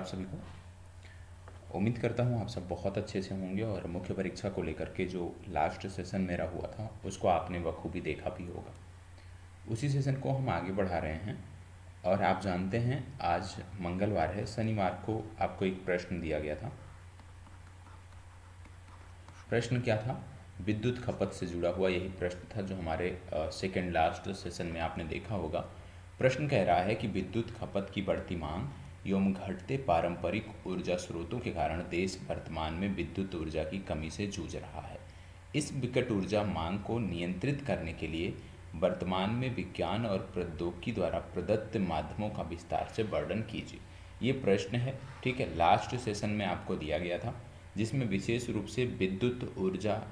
आप सभी को उम्मीद करता हूँ आप सब बहुत अच्छे से होंगे और मुख्य परीक्षा को लेकर के जो लास्ट सेशन मेरा हुआ था उसको आपने बखूबी देखा भी होगा। उसी सेशन को हम आगे बढ़ा रहे हैं और आप जानते हैं आज मंगलवार है, शनिवार को आपको एक प्रश्न दिया गया था। प्रश्न क्या था? विद्युत खपत से जुड़ा हुआ यही प्रश्न था जो हमारे सेकेंड लास्ट सेशन में आपने देखा होगा। प्रश्न कह रहा है कि विद्युत खपत की बढ़ती मांग एवं घटते पारंपरिक ऊर्जा स्रोतों के कारण देश वर्तमान में विद्युत ऊर्जा की कमी से जूझ रहा है। इस विकट ऊर्जा मांग को नियंत्रित करने के लिए वर्तमान में विज्ञान और प्रौद्योगिकी द्वारा प्रदत्त माध्यमों का विस्तार से वर्णन कीजिए। ये प्रश्न है, ठीक है, लास्ट सेशन में आपको दिया गया था, जिसमें विशेष रूप से विद्युत ऊर्जा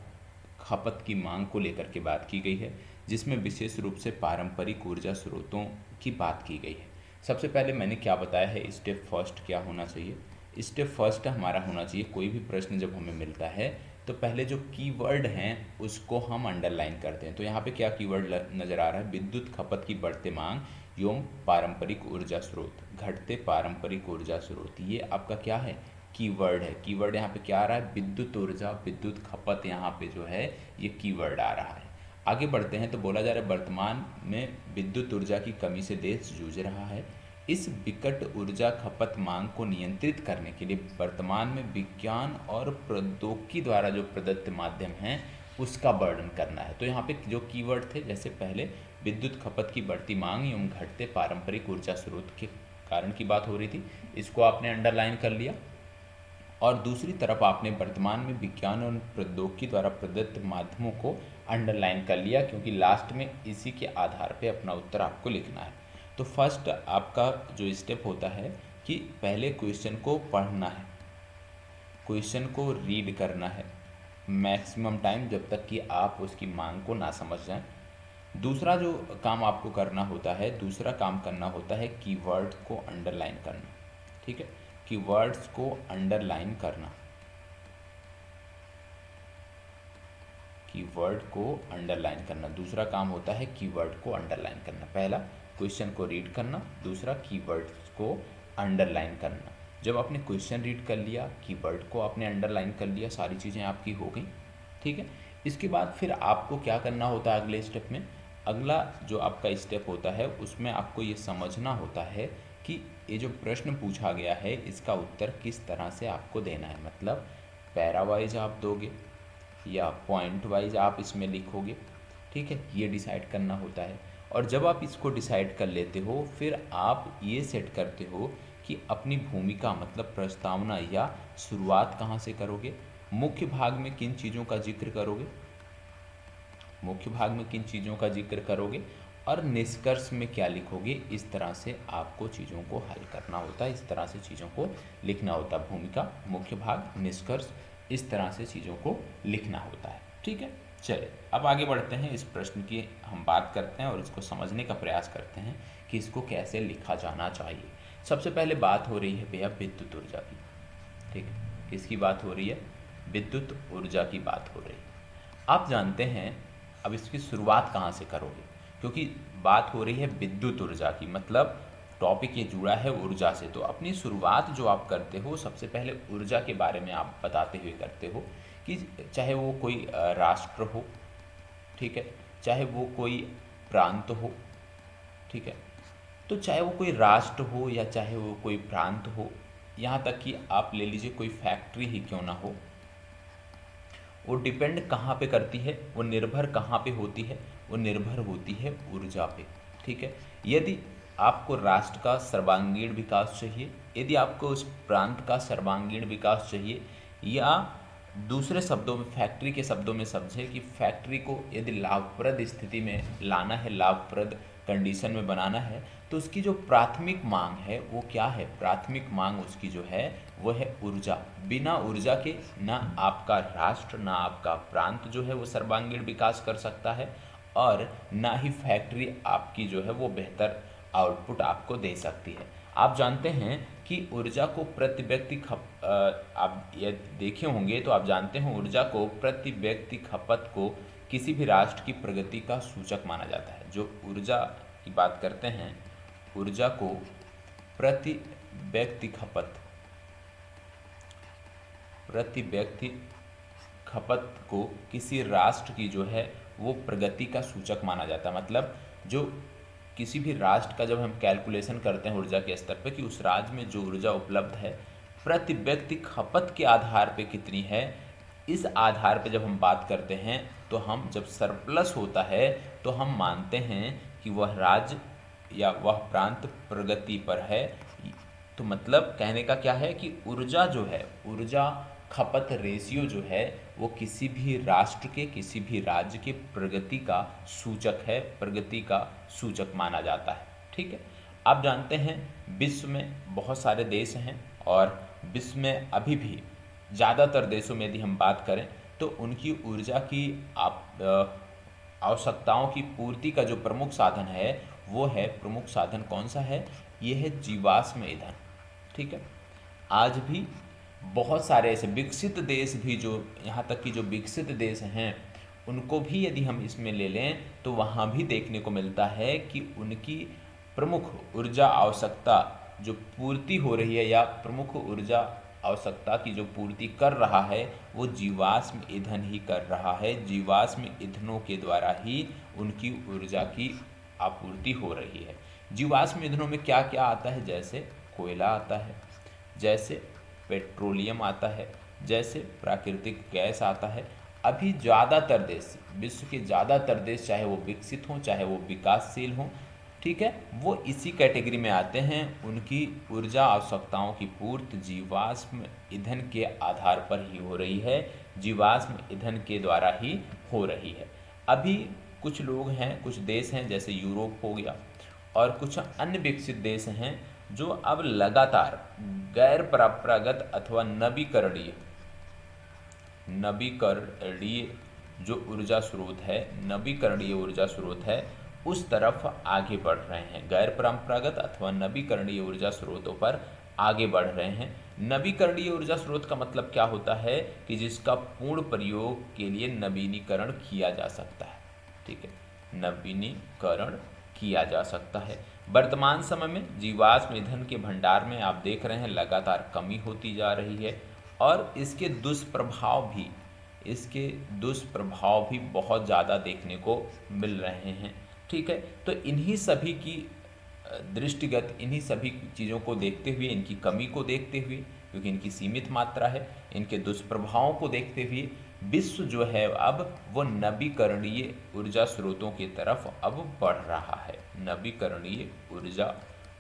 खपत की मांग को लेकर के बात की गई है, जिसमें विशेष रूप से पारंपरिक ऊर्जा स्रोतों की बात की गई है। सबसे पहले मैंने क्या बताया है, स्टेप फर्स्ट क्या होना चाहिए। स्टेप फर्स्ट हमारा होना चाहिए, कोई भी प्रश्न जब हमें मिलता है तो पहले जो कीवर्ड हैं उसको हम अंडरलाइन करते हैं। तो यहाँ पे क्या कीवर्ड नज़र आ रहा है? विद्युत खपत की बढ़ते मांग एवं पारंपरिक ऊर्जा स्रोत, घटते पारंपरिक ऊर्जा स्रोत, ये आपका क्या है? कीवर्ड है। कीवर्ड यहाँ पे क्या आ रहा है? विद्युत ऊर्जा, विद्युत खपत, यहाँ पे जो है ये कीवर्ड आ रहा है। आगे बढ़ते हैं तो बोला जा रहा है वर्तमान में विद्युत ऊर्जा की कमी से देश जूझ रहा है। इस विकट ऊर्जा खपत मांग को नियंत्रित करने के लिए वर्तमान में विज्ञान और प्रौद्योगिकी द्वारा जो प्रदत्त माध्यम हैं उसका वर्णन करना है। तो यहाँ पे जो कीवर्ड थे, जैसे पहले विद्युत खपत की बढ़ती मांग एवं घटते पारंपरिक ऊर्जा स्रोत के कारण की बात हो रही थी, इसको आपने अंडरलाइन कर लिया। और दूसरी तरफ आपने वर्तमान में विज्ञान और प्रौद्योगिकी द्वारा प्रदत्त माध्यमों को अंडरलाइन कर लिया, क्योंकि लास्ट में इसी के आधार पे अपना उत्तर आपको लिखना है। तो फर्स्ट आपका जो स्टेप होता है कि पहले क्वेश्चन को पढ़ना है, क्वेश्चन को रीड करना है मैक्सिमम टाइम, जब तक कि आप उसकी मांग को ना समझ जाएं। दूसरा जो काम आपको करना होता है, दूसरा काम करना होता है कीवर्ड को अंडरलाइन करना, ठीक है, कीवर्ड्स को अंडरलाइन करना, कीवर्ड को अंडरलाइन करना। दूसरा काम होता है कीवर्ड को अंडरलाइन करना। पहला क्वेश्चन को रीड करना, दूसरा कीवर्ड्स को अंडरलाइन करना। जब आपने क्वेश्चन रीड कर लिया, कीवर्ड को आपने अंडरलाइन कर लिया, सारी चीज़ें आपकी हो गई, ठीक है। इसके बाद फिर आपको क्या करना होता है अगले स्टेप में? अगला जो आपका स्टेप होता है उसमें आपको ये समझना होता है कि ये जो प्रश्न पूछा गया है इसका उत्तर किस तरह से आपको देना है। मतलब पैरा वाइज आप दोगे या पॉइंट वाइज आप इसमें लिखोगे, ठीक है, ये डिसाइड करना होता है। और जब आप इसको डिसाइड कर लेते हो, फिर आप ये सेट करते हो कि अपनी भूमिका मतलब प्रस्तावना या शुरुआत कहाँ से करोगे, मुख्य भाग में किन चीज़ों का जिक्र करोगे, मुख्य भाग में किन चीज़ों का जिक्र करोगे, और निष्कर्ष में क्या लिखोगे। इस तरह से आपको चीज़ों को हल करना होता है, इस तरह से चीज़ों को लिखना होता है। भूमिका, मुख्य भाग, निष्कर्ष, इस तरह से चीज़ों को लिखना होता है, ठीक है। चलिए अब आगे बढ़ते हैं, इस प्रश्न की हम बात करते हैं और इसको समझने का प्रयास करते हैं कि इसको कैसे लिखा जाना चाहिए। सबसे पहले बात हो रही है भैया विद्युत ऊर्जा की, ठीक है, किसकी बात हो रही है? विद्युत ऊर्जा की बात हो रही है। आप जानते हैं, अब इसकी शुरुआत कहाँ से करोगे, क्योंकि बात हो रही है विद्युत ऊर्जा की, मतलब टॉपिक ये जुड़ा है ऊर्जा से। तो अपनी शुरुआत जो आप करते हो, सबसे पहले ऊर्जा के बारे में आप बताते हुए करते हो कि चाहे वो कोई राष्ट्र हो, ठीक है, चाहे वो कोई प्रांत हो, ठीक है, तो चाहे वो कोई राष्ट्र हो या चाहे वो कोई प्रांत हो, यहाँ तक कि आप ले लीजिए कोई फैक्ट्री ही क्यों ना हो, वो डिपेंड कहाँ पे करती है, वो निर्भर कहाँ पे होती है? वो निर्भर होती है ऊर्जा पे, ठीक है। यदि आपको राष्ट्र का सर्वांगीण विकास चाहिए, यदि आपको उस प्रांत का सर्वांगीण विकास चाहिए, या दूसरे शब्दों में, फैक्ट्री के शब्दों में समझे कि फैक्ट्री को यदि लाभप्रद स्थिति में लाना है, लाभप्रद कंडीशन में बनाना है, तो उसकी जो प्राथमिक मांग है वो क्या है? प्राथमिक मांग उसकी जो है वो है ऊर्जा। बिना ऊर्जा के ना आपका राष्ट्र, ना आपका प्रांत जो है वो सर्वांगीण विकास कर सकता है, और ना ही फैक्ट्री आपकी जो है वो बेहतर आउटपुट आपको दे सकती है। आप जानते हैं कि ऊर्जा को प्रति व्यक्ति आप ये देखे होंगे तो आप जानते हैं ऊर्जा को प्रति व्यक्ति खपत को किसी भी राष्ट्र की प्रगति का सूचक माना जाता है। जो ऊर्जा की बात करते हैं, ऊर्जा को प्रति व्यक्ति खपत प्रति व्यक्ति खपत को किसी राष्ट्र की जो है वो प्रगति का सूचक माना जाता है। मतलब जो किसी भी राष्ट्र का जब हम कैलकुलेशन करते हैं ऊर्जा के स्तर पे कि उस राज्य में जो ऊर्जा उपलब्ध है प्रति व्यक्ति खपत के आधार पे कितनी है, इस आधार पे जब हम बात करते हैं तो हम जब सरप्लस होता है तो हम मानते हैं कि वह राज्य या वह प्रांत प्रगति पर है। तो मतलब कहने का क्या है कि ऊर्जा जो है, ऊर्जा खपत रेशियो जो है वो किसी भी राष्ट्र के, किसी भी राज्य के प्रगति का सूचक है, प्रगति का सूचक माना जाता है। ठीक है। आप जानते हैं विश्व में बहुत सारे देश हैं और विश्व में अभी भी ज़्यादातर देशों में यदि हम बात करें तो उनकी ऊर्जा की आवश्यकताओं की पूर्ति का जो प्रमुख साधन है वो है, प्रमुख साधन कौन सा है, ये है जीवाश्म ईंधन। ठीक है। आज भी बहुत सारे ऐसे विकसित देश भी, जो यहाँ तक कि जो विकसित देश हैं उनको भी यदि हम इसमें ले लें तो वहाँ भी देखने को मिलता है कि उनकी प्रमुख ऊर्जा आवश्यकता जो पूर्ति हो रही है या प्रमुख ऊर्जा आवश्यकता की जो पूर्ति कर रहा है वो जीवाश्म ईंधन ही कर रहा है। जीवाश्म ईंधनों के द्वारा ही उनकी ऊर्जा की आपूर्ति हो रही है। जीवाश्म ईंधनों में क्या क्या आता है, जैसे कोयला आता है, जैसे पेट्रोलियम आता है, जैसे प्राकृतिक गैस आता है। अभी ज़्यादातर देश, विश्व के ज़्यादातर देश, चाहे वो विकसित हों चाहे वो विकासशील हों, ठीक है, वो इसी कैटेगरी में आते हैं। उनकी ऊर्जा आवश्यकताओं की पूर्ति जीवाश्म ईंधन के आधार पर ही हो रही है, जीवाश्म ईंधन के द्वारा ही हो रही है। अभी कुछ लोग हैं, कुछ देश हैं जैसे यूरोप हो गया और कुछ अन्य विकसित देश हैं जो अब लगातार गैर परंपरागत अथवा नवीकरणीय जो ऊर्जा स्रोत है, नवीकरणीय ऊर्जा स्रोत है, उस तरफ आगे बढ़ रहे हैं। गैर परंपरागत अथवा नवीकरणीय ऊर्जा स्रोतों पर आगे बढ़ रहे हैं। नवीकरणीय ऊर्जा स्रोत का मतलब क्या होता है कि जिसका पूर्ण प्रयोग के लिए नवीनीकरण किया जा सकता है। ठीक है, नवीनीकरण किया जा सकता है। वर्तमान समय में जीवाश्म ईंधन के भंडार में आप देख रहे हैं लगातार कमी होती जा रही है और इसके दुष्प्रभाव भी बहुत ज़्यादा देखने को मिल रहे हैं। ठीक है, तो इन्हीं सभी की दृष्टिगत, इन्हीं सभी चीज़ों को देखते हुए, इनकी कमी को देखते हुए, क्योंकि इनकी सीमित मात्रा है, इनके दुष्प्रभावों को देखते हुए विश्व जो है अब वो नवीकरणीय ऊर्जा स्रोतों की तरफ अब बढ़ रहा है। नवीकरणीय ऊर्जा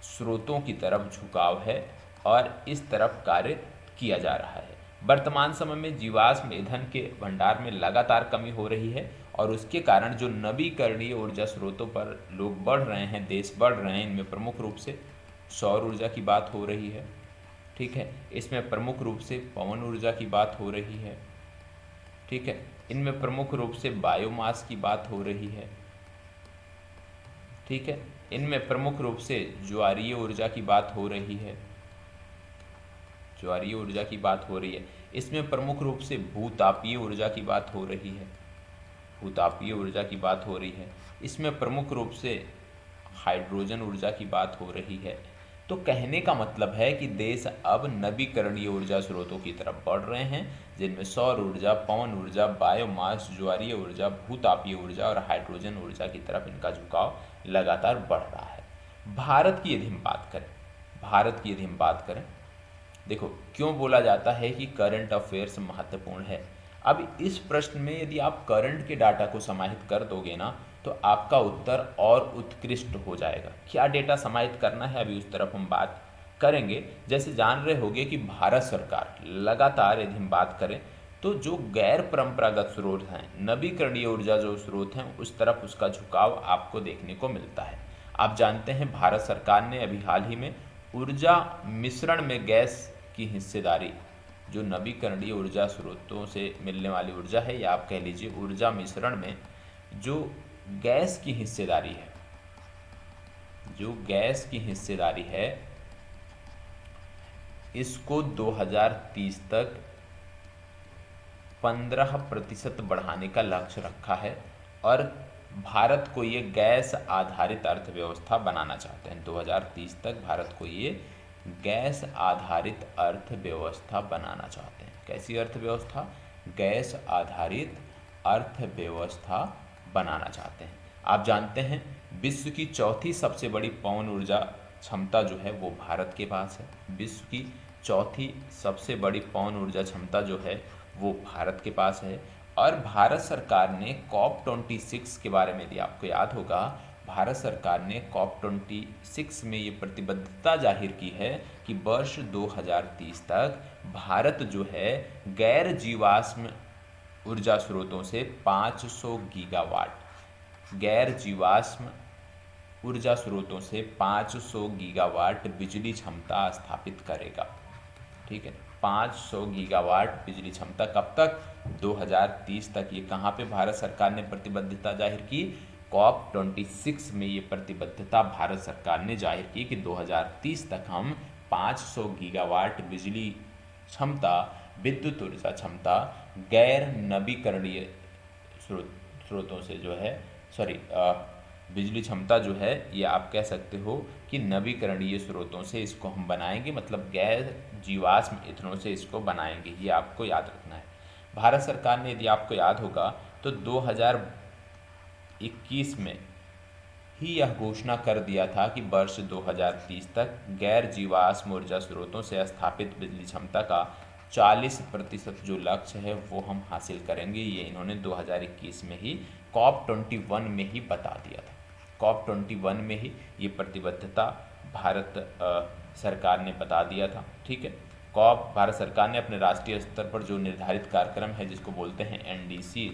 स्रोतों की तरफ झुकाव है और इस तरफ कार्य किया जा रहा है। वर्तमान समय में जीवाश्म ईंधन के भंडार में लगातार कमी हो रही है और उसके कारण जो नवीकरणीय ऊर्जा स्रोतों पर लोग बढ़ रहे हैं, देश बढ़ रहे हैं, इनमें प्रमुख रूप से सौर ऊर्जा की बात हो रही है। ठीक है, इसमें प्रमुख रूप से पवन ऊर्जा की बात हो रही है। ठीक है, इनमें प्रमुख रूप से बायोमास की बात हो रही है। ठीक है, इनमें प्रमुख रूप से ज्वारीय ऊर्जा की बात हो रही है। ज्वारीय ऊर्जा की बात हो रही है। इसमें प्रमुख रूप से भूतापीय ऊर्जा की बात हो रही है। भूतापीय ऊर्जा की बात हो रही है। इसमें प्रमुख रूप से हाइड्रोजन ऊर्जा की बात हो रही है। तो कहने का मतलब है कि देश अब नवीकरणीय ऊर्जा स्रोतों की तरफ बढ़ रहे हैं, जिनमें सौर ऊर्जा, पवन ऊर्जा, बायोमास, ज्वारीय ऊर्जा, भूतापीय ऊर्जा और हाइड्रोजन ऊर्जा की तरफ इनका झुकाव लगातार बढ़ रहा है। भारत की यदि हम बात करें, देखो क्यों बोला जाता है कि करंट अफेयर्स महत्वपूर्ण है। अब इस प्रश्न में यदि आप करंट के डाटा को समाहित कर दोगे ना तो आपका उत्तर और उत्कृष्ट हो जाएगा। क्या डेटा समाहित करना है अभी उस तरफ हम बात करेंगे। जैसे जान रहे होंगे कि भारत सरकार लगातार यदि हम बात करें तो जो गैर परंपरागत स्रोत हैं, नवीकरणीय ऊर्जा जो स्रोत हैं, उस तरफ उसका झुकाव आपको देखने को मिलता है। आप जानते हैं भारत सरकार ने अभी हाल ही में ऊर्जा मिश्रण में गैस की हिस्सेदारी, जो नवीकरणीय ऊर्जा स्रोतों से मिलने वाली ऊर्जा है या आप कह लीजिए ऊर्जा मिश्रण में जो गैस की हिस्सेदारी है, इसको 2030 तक 15% बढ़ाने का लक्ष्य रखा है और भारत को ये गैस आधारित अर्थव्यवस्था बनाना चाहते हैं। 2030 तक भारत को ये गैस आधारित अर्थव्यवस्था बनाना चाहते हैं। कैसी अर्थव्यवस्था? गैस आधारित अर्थव्यवस्था बनाना चाहते हैं। आप जानते हैं विश्व की चौथी सबसे बड़ी पवन ऊर्जा क्षमता जो है वो भारत के पास है। विश्व की चौथी सबसे बड़ी पवन ऊर्जा क्षमता जो है वो भारत के पास है। और भारत सरकार ने COP26 के बारे में यदि आपको याद होगा, भारत सरकार ने COP26 में ये प्रतिबद्धता जाहिर की है कि वर्ष 2030 तक भारत जो है गैर जीवाश्म ऊर्जा स्रोतों से 500 गीगावाट, गैर जीवाश्म ऊर्जा स्रोतों से 500 गीगावाट बिजली क्षमता स्थापित करेगा। ठीक है, 500 गीगावाट बिजली क्षमता कब तक? 2030 तक। ये कहाँ पे भारत सरकार ने प्रतिबद्धता जाहिर की? COP26 में ये प्रतिबद्धता भारत सरकार ने जाहिर की कि 2030 तक हम 500 गीगावाट बिजली क्षमता, विद्युत ऊर्जा क्षमता गैर नवीकरणीय स्रोतों से जो है बिजली क्षमता जो है ये आप कह सकते हो कि नवीकरणीय स्रोतों से इसको हम बनाएंगे, मतलब गैर जीवाश्म ईंधनों से इसको बनाएंगे। ये आपको याद रखना है। भारत सरकार ने, यदि आपको याद होगा, तो 2021 में ही यह घोषणा कर दिया था कि वर्ष 2030 तक गैर जीवाश्म ऊर्जा स्रोतों से स्थापित बिजली क्षमता का 40% जो लक्ष्य है वो हम हासिल करेंगे। ये इन्होंने 2021 में ही COP21 में ही बता दिया था। COP21 में ही ये प्रतिबद्धता भारत सरकार ने बता दिया था। ठीक है, भारत सरकार ने अपने राष्ट्रीय स्तर पर जो निर्धारित कार्यक्रम है जिसको बोलते हैं NDCs,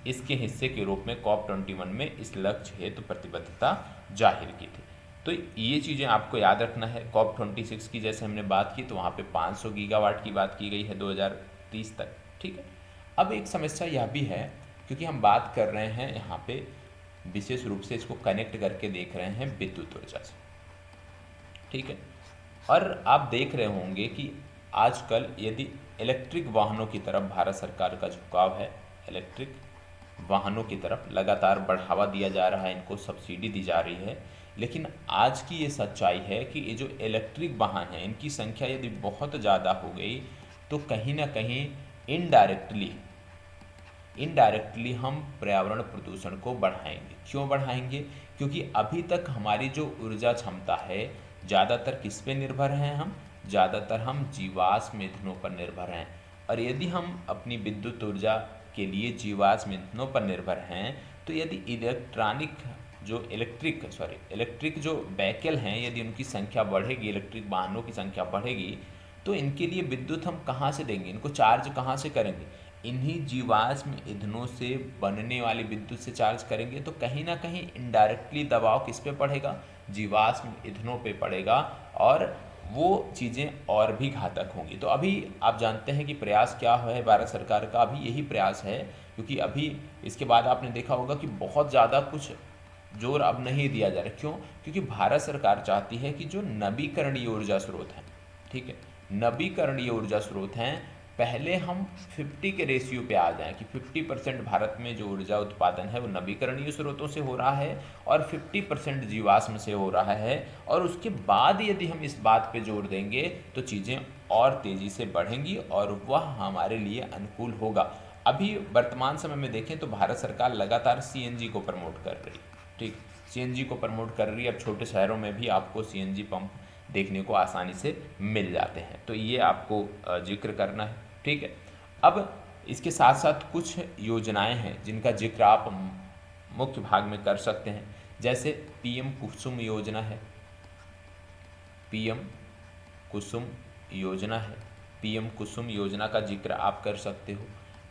इसके हिस्से के रूप में COP21 में इस लक्ष्य हेतु प्रतिबद्धता जाहिर की थी। तो ये चीज़ें आपको याद रखना है। COP26 की जैसे हमने बात की तो वहाँ पे 500 गीगावाट की बात की गई है 2030 तक। ठीक है, अब एक समस्या यह भी है, क्योंकि हम बात कर रहे हैं यहाँ पे विशेष रूप से इसको कनेक्ट करके देख रहे हैं विद्युत ऊर्जा से। ठीक है, और आप देख रहे होंगे कि आजकल यदि इलेक्ट्रिक वाहनों की तरफ भारत सरकार का झुकाव है, इलेक्ट्रिक वाहनों की तरफ लगातार बढ़ावा दिया जा रहा है, इनको सब्सिडी दी जा रही है। लेकिन आज की ये सच्चाई है कि ये जो इलेक्ट्रिक वाहन हैं इनकी संख्या यदि बहुत ज़्यादा हो गई तो कहीं ना कहीं इनडायरेक्टली हम पर्यावरण प्रदूषण को बढ़ाएंगे। क्यों बढ़ाएंगे? क्योंकि अभी तक हमारी जो ऊर्जा क्षमता है ज़्यादातर किस पे निर्भर हैं? हम ज़्यादातर हम जीवाश्म ईंधनों पर निर्भर हैं। और यदि हम अपनी विद्युत ऊर्जा के लिए जीवाश्म ईंधनों पर निर्भर हैं तो यदि इलेक्ट्रिक जो व्हीकल हैं यदि उनकी संख्या बढ़ेगी, इलेक्ट्रिक वाहनों की संख्या बढ़ेगी, तो इनके लिए विद्युत हम कहाँ से देंगे? इनको चार्ज कहाँ से करेंगे? इन्हीं जीवाश्म ईंधनों से बनने वाली विद्युत से चार्ज करेंगे। तो कहीं ना कहीं इनडायरेक्टली दबाव किस पे पड़ेगा? जीवाश्म ईंधनों पे पड़ेगा, और वो चीज़ें और भी घातक होंगी। तो अभी आप जानते हैं कि प्रयास क्या है भारत सरकार का? अभी यही प्रयास है, क्योंकि अभी इसके बाद आपने देखा होगा कि बहुत ज़्यादा कुछ जोर अब नहीं दिया जा रहा। क्यों? क्योंकि भारत सरकार चाहती है कि जो नवीकरणीय ऊर्जा स्रोत हैं, ठीक है, नवीकरणीय ऊर्जा स्रोत हैं, पहले हम 50 के रेशियो पे आ जाएं कि 50% भारत में जो ऊर्जा उत्पादन है वो नवीकरणीय स्रोतों से हो रहा है और 50% जीवाश्म से हो रहा है। और उसके बाद यदि हम इस बात पे जोर देंगे तो चीज़ें और तेज़ी से बढ़ेंगी और वह हमारे लिए अनुकूल होगा। अभी वर्तमान समय में देखें तो भारत सरकार लगातार CNG को प्रमोट कर रही है। ठीक, CNG को प्रमोट कर रही है। अब छोटे शहरों में भी आपको CNG पंप देखने को आसानी से मिल जाते हैं। तो ये आपको जिक्र करना है। ठीक है, अब इसके साथ साथ कुछ योजनाएं हैं जिनका जिक्र आप मुख्य भाग में कर सकते हैं। जैसे PM कुसुम योजना है, PM कुसुम योजना है। PM कुसुम योजना का जिक्र आप कर सकते हो।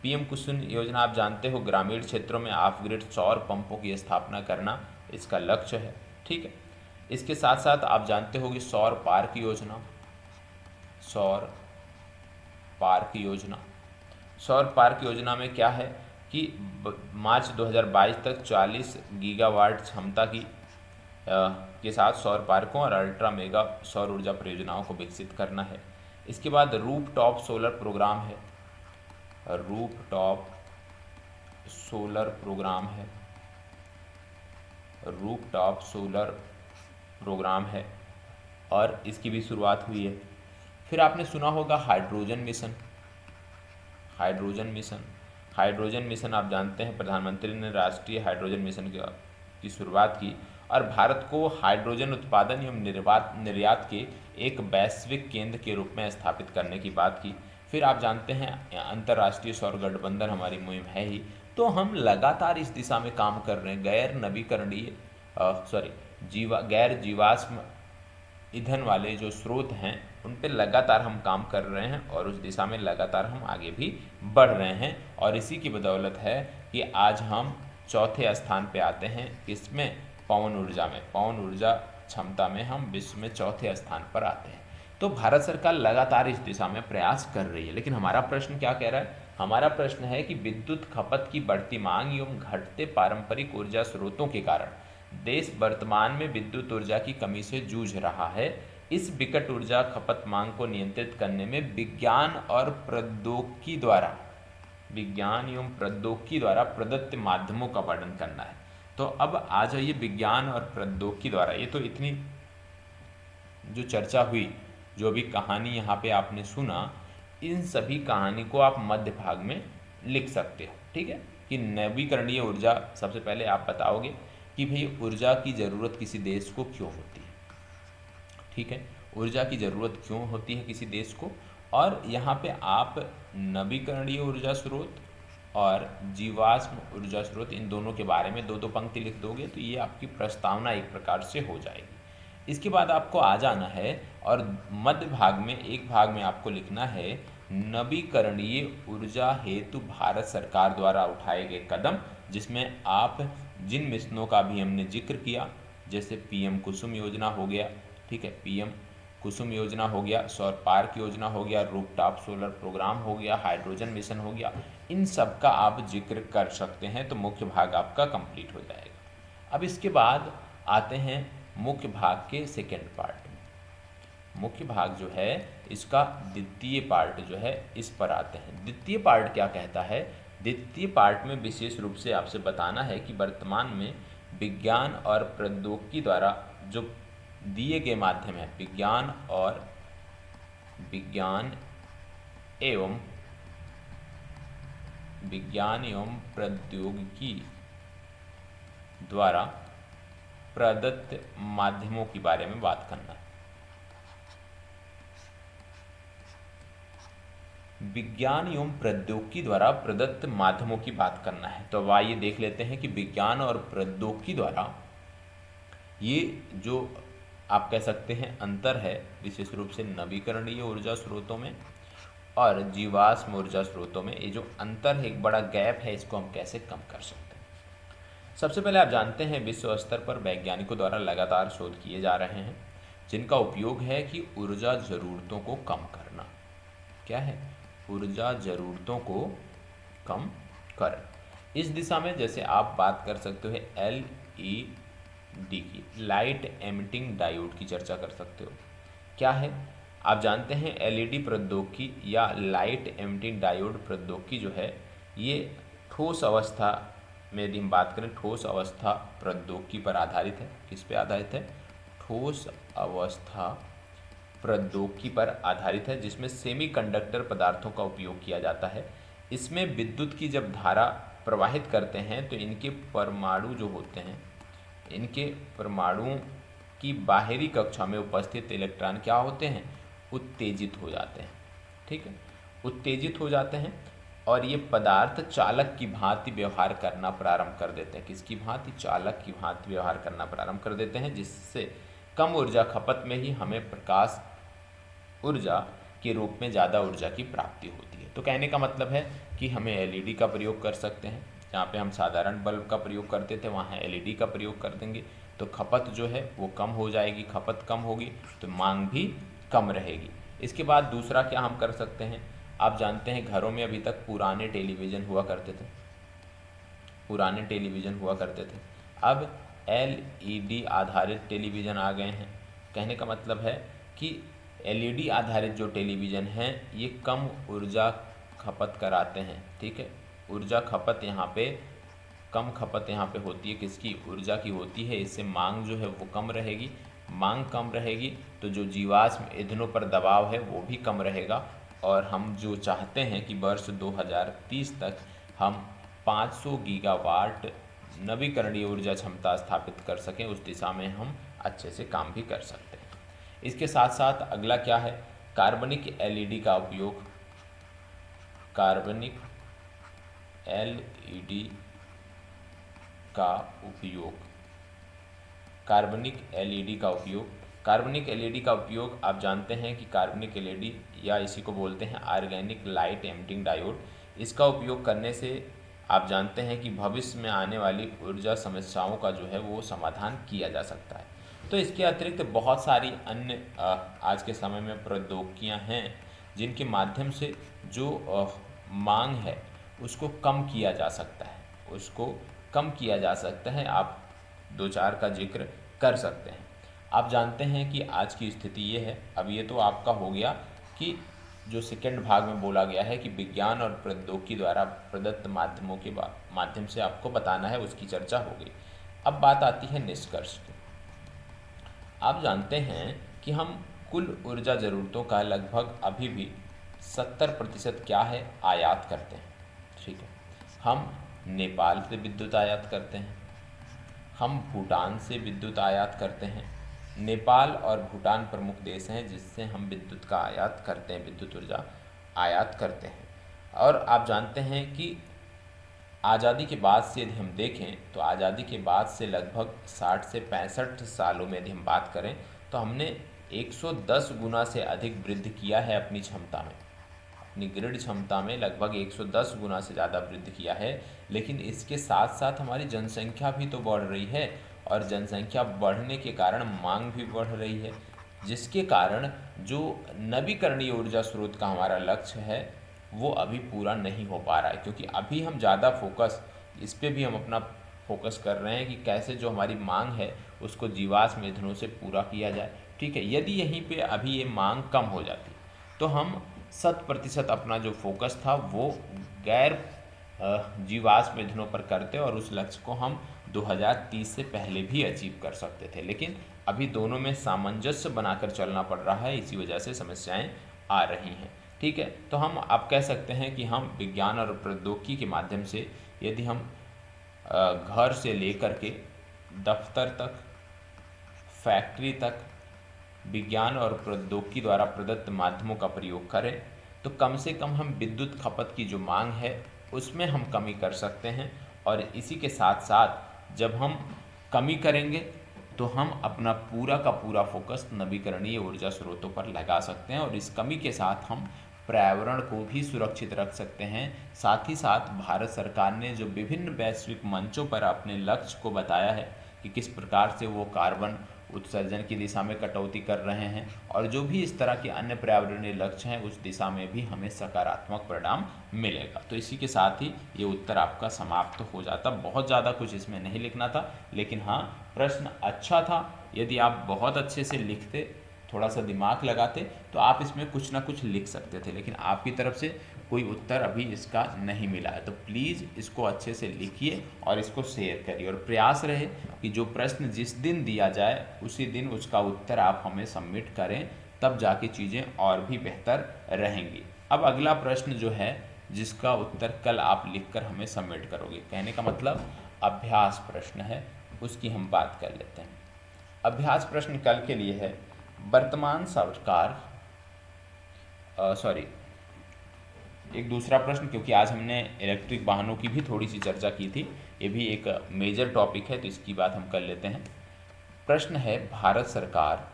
PM कुसुम योजना आप जानते हो ग्रामीण क्षेत्रों में ऑफ ग्रिड सौर पंपों की स्थापना करना इसका लक्ष्य है। ठीक है, इसके साथ साथ आप जानते हो कि सौर पार्क योजना, सौर पार्क योजना में क्या है कि मार्च 2022 तक 40 गीगावाट क्षमता की के साथ सौर पार्कों और अल्ट्रा मेगा सौर ऊर्जा परियोजनाओं को विकसित करना है। इसके बाद रूफ टॉप सोलर प्रोग्राम है, रूफ टॉप सोलर प्रोग्राम है। और इसकी भी शुरुआत हुई है। फिर आपने सुना होगा hydrogen mission. Hydrogen mission hydrogen mission आप जानते हैं प्रधानमंत्री ने राष्ट्रीय हाइड्रोजन मिशन की शुरुआत की और भारत को हाइड्रोजन उत्पादन एवं निर्यात के एक वैश्विक केंद्र के रूप में स्थापित करने की बात की। फिर आप जानते हैं अंतर्राष्ट्रीय सौर गठबंधन हमारी मुहिम है ही, तो हम लगातार इस दिशा में काम कर रहे हैं। गैर जीवाश्म ईंधन वाले जो स्रोत हैं उन पे लगातार हम काम कर रहे हैं और उस दिशा में लगातार हम आगे भी बढ़ रहे हैं और इसी की बदौलत है कि आज हम चौथे स्थान पे आते हैं। इसमें पवन ऊर्जा क्षमता में हम विश्व में चौथे स्थान पर आते हैं। तो भारत सरकार लगातार इस दिशा में प्रयास कर रही है, लेकिन हमारा प्रश्न क्या कह रहा है? हमारा प्रश्न है कि विद्युत खपत की बढ़ती मांग एवं घटते पारंपरिक ऊर्जा स्रोतों के कारण देश वर्तमान में विद्युत ऊर्जा की कमी से जूझ रहा है। इस विकट ऊर्जा खपत मांग को नियंत्रित करने में विज्ञान एवं प्रौद्योगिकी द्वारा प्रदत्त माध्यमों का वर्णन करना है। तो अब आ जाइए विज्ञान और प्रौद्योगिकी द्वारा। ये तो इतनी जो चर्चा हुई, जो भी कहानी यहाँ पे आपने सुना, इन सभी कहानी को आप मध्य भाग में लिख सकते हो। ठीक है, कि नवीकरणीय ऊर्जा, सबसे पहले आप बताओगे कि भाई ऊर्जा की ज़रूरत किसी देश को क्यों होती है। ठीक है, ऊर्जा की ज़रूरत क्यों होती है किसी देश को, और यहाँ पे आप नवीकरणीय ऊर्जा स्रोत और जीवाश्म ऊर्जा स्रोत, इन दोनों के बारे में दो दो पंक्ति लिख दोगे तो ये आपकी प्रस्तावना एक प्रकार से हो जाएगी। इसके बाद आपको आ जाना है और मध्य भाग में एक भाग में आपको लिखना है नवीकरणीय ऊर्जा हेतु भारत सरकार द्वारा उठाए गए कदम, जिसमें आप जिन मिशनों का भी हमने जिक्र किया, जैसे पीएम कुसुम योजना हो गया। ठीक है, पीएम कुसुम योजना हो गया, सौर पार्क योजना हो गया, रूफटॉप सोलर प्रोग्राम हो गया, हाइड्रोजन मिशन हो गया, इन सब का आप जिक्र कर सकते हैं। तो मुख्य भाग आपका कंप्लीट हो जाएगा। अब इसके बाद आते हैं मुख्य भाग के सेकेंड पार्ट में। मुख्य भाग जो है इसका द्वितीय पार्ट जो है इस पर आते हैं। द्वितीय पार्ट क्या कहता है? द्वितीय पार्ट में विशेष रूप से आपसे बताना है कि वर्तमान में विज्ञान और प्रौद्योगिकी द्वारा जो दिए गए माध्यम है, विज्ञान एवं प्रौद्योगिकी द्वारा प्रदत्त माध्यमों के बारे में बात करना है। विज्ञान एवं प्रौद्योगिकी द्वारा प्रदत्त माध्यमों की बात करना है। तो अब आइए देख लेते हैं कि विज्ञान और प्रौद्योगिकी द्वारा ये जो आप कह सकते हैं अंतर है, विशेष रूप से नवीकरणीय ऊर्जा स्रोतों में और जीवाश्म ऊर्जा स्रोतों में, ये जो अंतर है, एक बड़ा गैप है, इसको हम कैसे कम कर सकते हैं। सबसे पहले आप जानते हैं विश्व स्तर पर वैज्ञानिकों द्वारा लगातार शोध किए जा रहे हैं जिनका उपयोग है कि ऊर्जा ज़रूरतों को कम करना। क्या है? ऊर्जा ज़रूरतों को कम कर। इस दिशा में जैसे आप बात कर सकते हो LED की, लाइट एमिटिंग डायोड की चर्चा कर सकते हो। क्या है? आप जानते हैं LED प्रौद्योगिकी या लाइट एमिटिंग डायोड प्रौद्योगिकी जो है ये ठोस अवस्था में, यदि हम बात करें ठोस अवस्था प्रौद्योगिकी पर आधारित है। किस पे आधारित है? ठोस अवस्था प्रौद्योगिकी पर आधारित है, जिसमें सेमीकंडक्टर पदार्थों का उपयोग किया जाता है। इसमें विद्युत की जब धारा प्रवाहित करते हैं तो इनके परमाणु जो होते हैं, इनके परमाणुओं की बाहरी कक्षा में उपस्थित इलेक्ट्रॉन क्या होते हैं? उत्तेजित हो जाते हैं। ठीक है, उत्तेजित हो जाते हैं और ये पदार्थ चालक की भांति व्यवहार करना प्रारंभ कर देते हैं। किसकी भांति? चालक की भांति व्यवहार करना प्रारंभ कर देते हैं, जिससे कम ऊर्जा खपत में ही हमें प्रकाश ऊर्जा के रूप में ज़्यादा ऊर्जा की प्राप्ति होती है। तो कहने का मतलब है कि हमें LED का प्रयोग कर सकते हैं। जहाँ पे हम साधारण बल्ब का प्रयोग करते थे वहाँ LED का प्रयोग कर देंगे तो खपत जो है वो कम हो जाएगी। खपत कम होगी तो मांग भी कम रहेगी। इसके बाद दूसरा क्या हम कर सकते हैं? आप जानते हैं घरों में अभी तक पुराने टेलीविज़न हुआ करते थे। अब LED आधारित टेलीविज़न आ गए हैं। कहने का मतलब है कि LED आधारित जो टेलीविज़न हैं ये कम ऊर्जा खपत कराते हैं। ठीक है, ऊर्जा खपत यहाँ पे कम खपत यहाँ पे होती है, किसकी? ऊर्जा की होती है। इससे मांग जो है वो कम रहेगी मांग कम रहेगी तो जो जीवाश्म ईंधनों पर दबाव है वो भी कम रहेगा, और हम जो चाहते हैं कि वर्ष 2030 तक हम 500 गीगावाट नवीकरणीय ऊर्जा क्षमता स्थापित कर सकें, उस दिशा में हम अच्छे से काम भी कर सकते हैं। इसके साथ साथ अगला क्या है, कार्बनिक एलईडी का उपयोग। कार्बनिक एलईडी का उपयोग, कार्बनिक एलईडी का उपयोग, कार्बनिक एलईडी का उपयोग आप जानते हैं कि कार्बनिक एलईडी या इसी को बोलते हैं ऑर्गेनिक लाइट एमिटिंग डायोड, इसका उपयोग करने से आप जानते हैं कि भविष्य में आने वाली ऊर्जा समस्याओं का जो है वो समाधान किया जा सकता है। तो इसके अतिरिक्त बहुत सारी अन्य आज के समय में प्रौद्योगिकियां हैं जिनके माध्यम से जो मांग है उसको कम किया जा सकता है, उसको कम किया जा सकता है। आप दो चार का जिक्र कर सकते हैं। आप जानते हैं कि आज की स्थिति ये है, अब ये तो आपका हो गया कि जो सेकंड भाग में बोला गया है कि विज्ञान और प्रौद्योगिकी द्वारा प्रदत्त माध्यमों के माध्यम से आपको बताना है, उसकी चर्चा हो गई। अब बात आती है निष्कर्ष की। आप जानते हैं कि हम कुल ऊर्जा ज़रूरतों का लगभग अभी भी 70% क्या है, आयात करते हैं। ठीक है, हम नेपाल से विद्युत आयात करते हैं, हम भूटान से विद्युत आयात करते हैं। नेपाल और भूटान प्रमुख देश हैं जिससे हम विद्युत का आयात करते हैं, विद्युत ऊर्जा आयात करते हैं। और आप जानते हैं कि आज़ादी के बाद से यदि हम देखें तो आज़ादी के बाद से लगभग 60 से 65 सालों में यदि हम बात करें तो हमने 110 गुना से अधिक वृद्धि किया है अपनी क्षमता में, अपनी ग्रिड क्षमता में लगभग 110 गुना से ज़्यादा वृद्धि किया है। लेकिन इसके साथ साथ हमारी जनसंख्या भी तो बढ़ रही है, और जनसंख्या बढ़ने के कारण मांग भी बढ़ रही है, जिसके कारण जो नवीकरणीय ऊर्जा स्रोत का हमारा लक्ष्य है वो अभी पूरा नहीं हो पा रहा है, क्योंकि अभी हम ज़्यादा फोकस इस पे भी हम अपना फोकस कर रहे हैं कि कैसे जो हमारी मांग है उसको जीवाश्म ईंधनों से पूरा किया जाए। ठीक है, यदि यहीं पे अभी ये मांग कम हो जाती तो हम 100% अपना जो फोकस था वो गैर जीवाश्म ईंधनों पर करते और उस लक्ष्य को हम 2030 से पहले भी अचीव कर सकते थे। लेकिन अभी दोनों में सामंजस्य बनाकर चलना पड़ रहा है, इसी वजह से समस्याएं आ रही हैं। ठीक है, तो हम आप कह सकते हैं कि हम विज्ञान और प्रौद्योगिकी के माध्यम से यदि हम घर से लेकर के दफ्तर तक, फैक्ट्री तक विज्ञान और प्रौद्योगिकी द्वारा प्रदत्त माध्यमों का प्रयोग करें तो कम से कम हम विद्युत खपत की जो मांग है उसमें हम कमी कर सकते हैं। और इसी के साथ साथ जब हम कमी करेंगे तो हम अपना पूरा का पूरा फोकस नवीकरणीय ऊर्जा स्रोतों पर लगा सकते हैं, और इस कमी के साथ हम पर्यावरण को भी सुरक्षित रख सकते हैं। साथ ही साथ भारत सरकार ने जो विभिन्न वैश्विक मंचों पर अपने लक्ष्य को बताया है कि किस प्रकार से वो कार्बन उत्सर्जन की दिशा में कटौती कर रहे हैं, और जो भी इस तरह के अन्य पर्यावरणीय लक्ष्य हैं उस दिशा में भी हमें सकारात्मक परिणाम मिलेगा। तो इसी के साथ ही ये उत्तर आपका समाप्त हो जाता। बहुत ज़्यादा कुछ इसमें नहीं लिखना था, लेकिन हाँ, प्रश्न अच्छा था। यदि आप बहुत अच्छे से लिखते, थोड़ा सा दिमाग लगाते तो आप इसमें कुछ ना कुछ लिख सकते थे, लेकिन आपकी तरफ से कोई उत्तर अभी इसका नहीं मिला है। तो प्लीज़ इसको अच्छे से लिखिए और इसको शेयर करिए, और प्रयास रहे कि जो प्रश्न जिस दिन दिया जाए उसी दिन उसका उत्तर आप हमें सबमिट करें, तब जाके चीज़ें और भी बेहतर रहेंगी। अब अगला प्रश्न जो है जिसका उत्तर कल आप लिखकर हमें सबमिट करोगे, कहने का मतलब अभ्यास प्रश्न है, उसकी हम बात कर लेते हैं। अभ्यास प्रश्न कल के लिए है, वर्तमान सरकार एक दूसरा प्रश्न, क्योंकि आज हमने इलेक्ट्रिक वाहनों की भी थोड़ी सी चर्चा की थी, ये भी एक मेजर टॉपिक है तो इसकी बात हम कर लेते हैं। प्रश्न है, भारत सरकार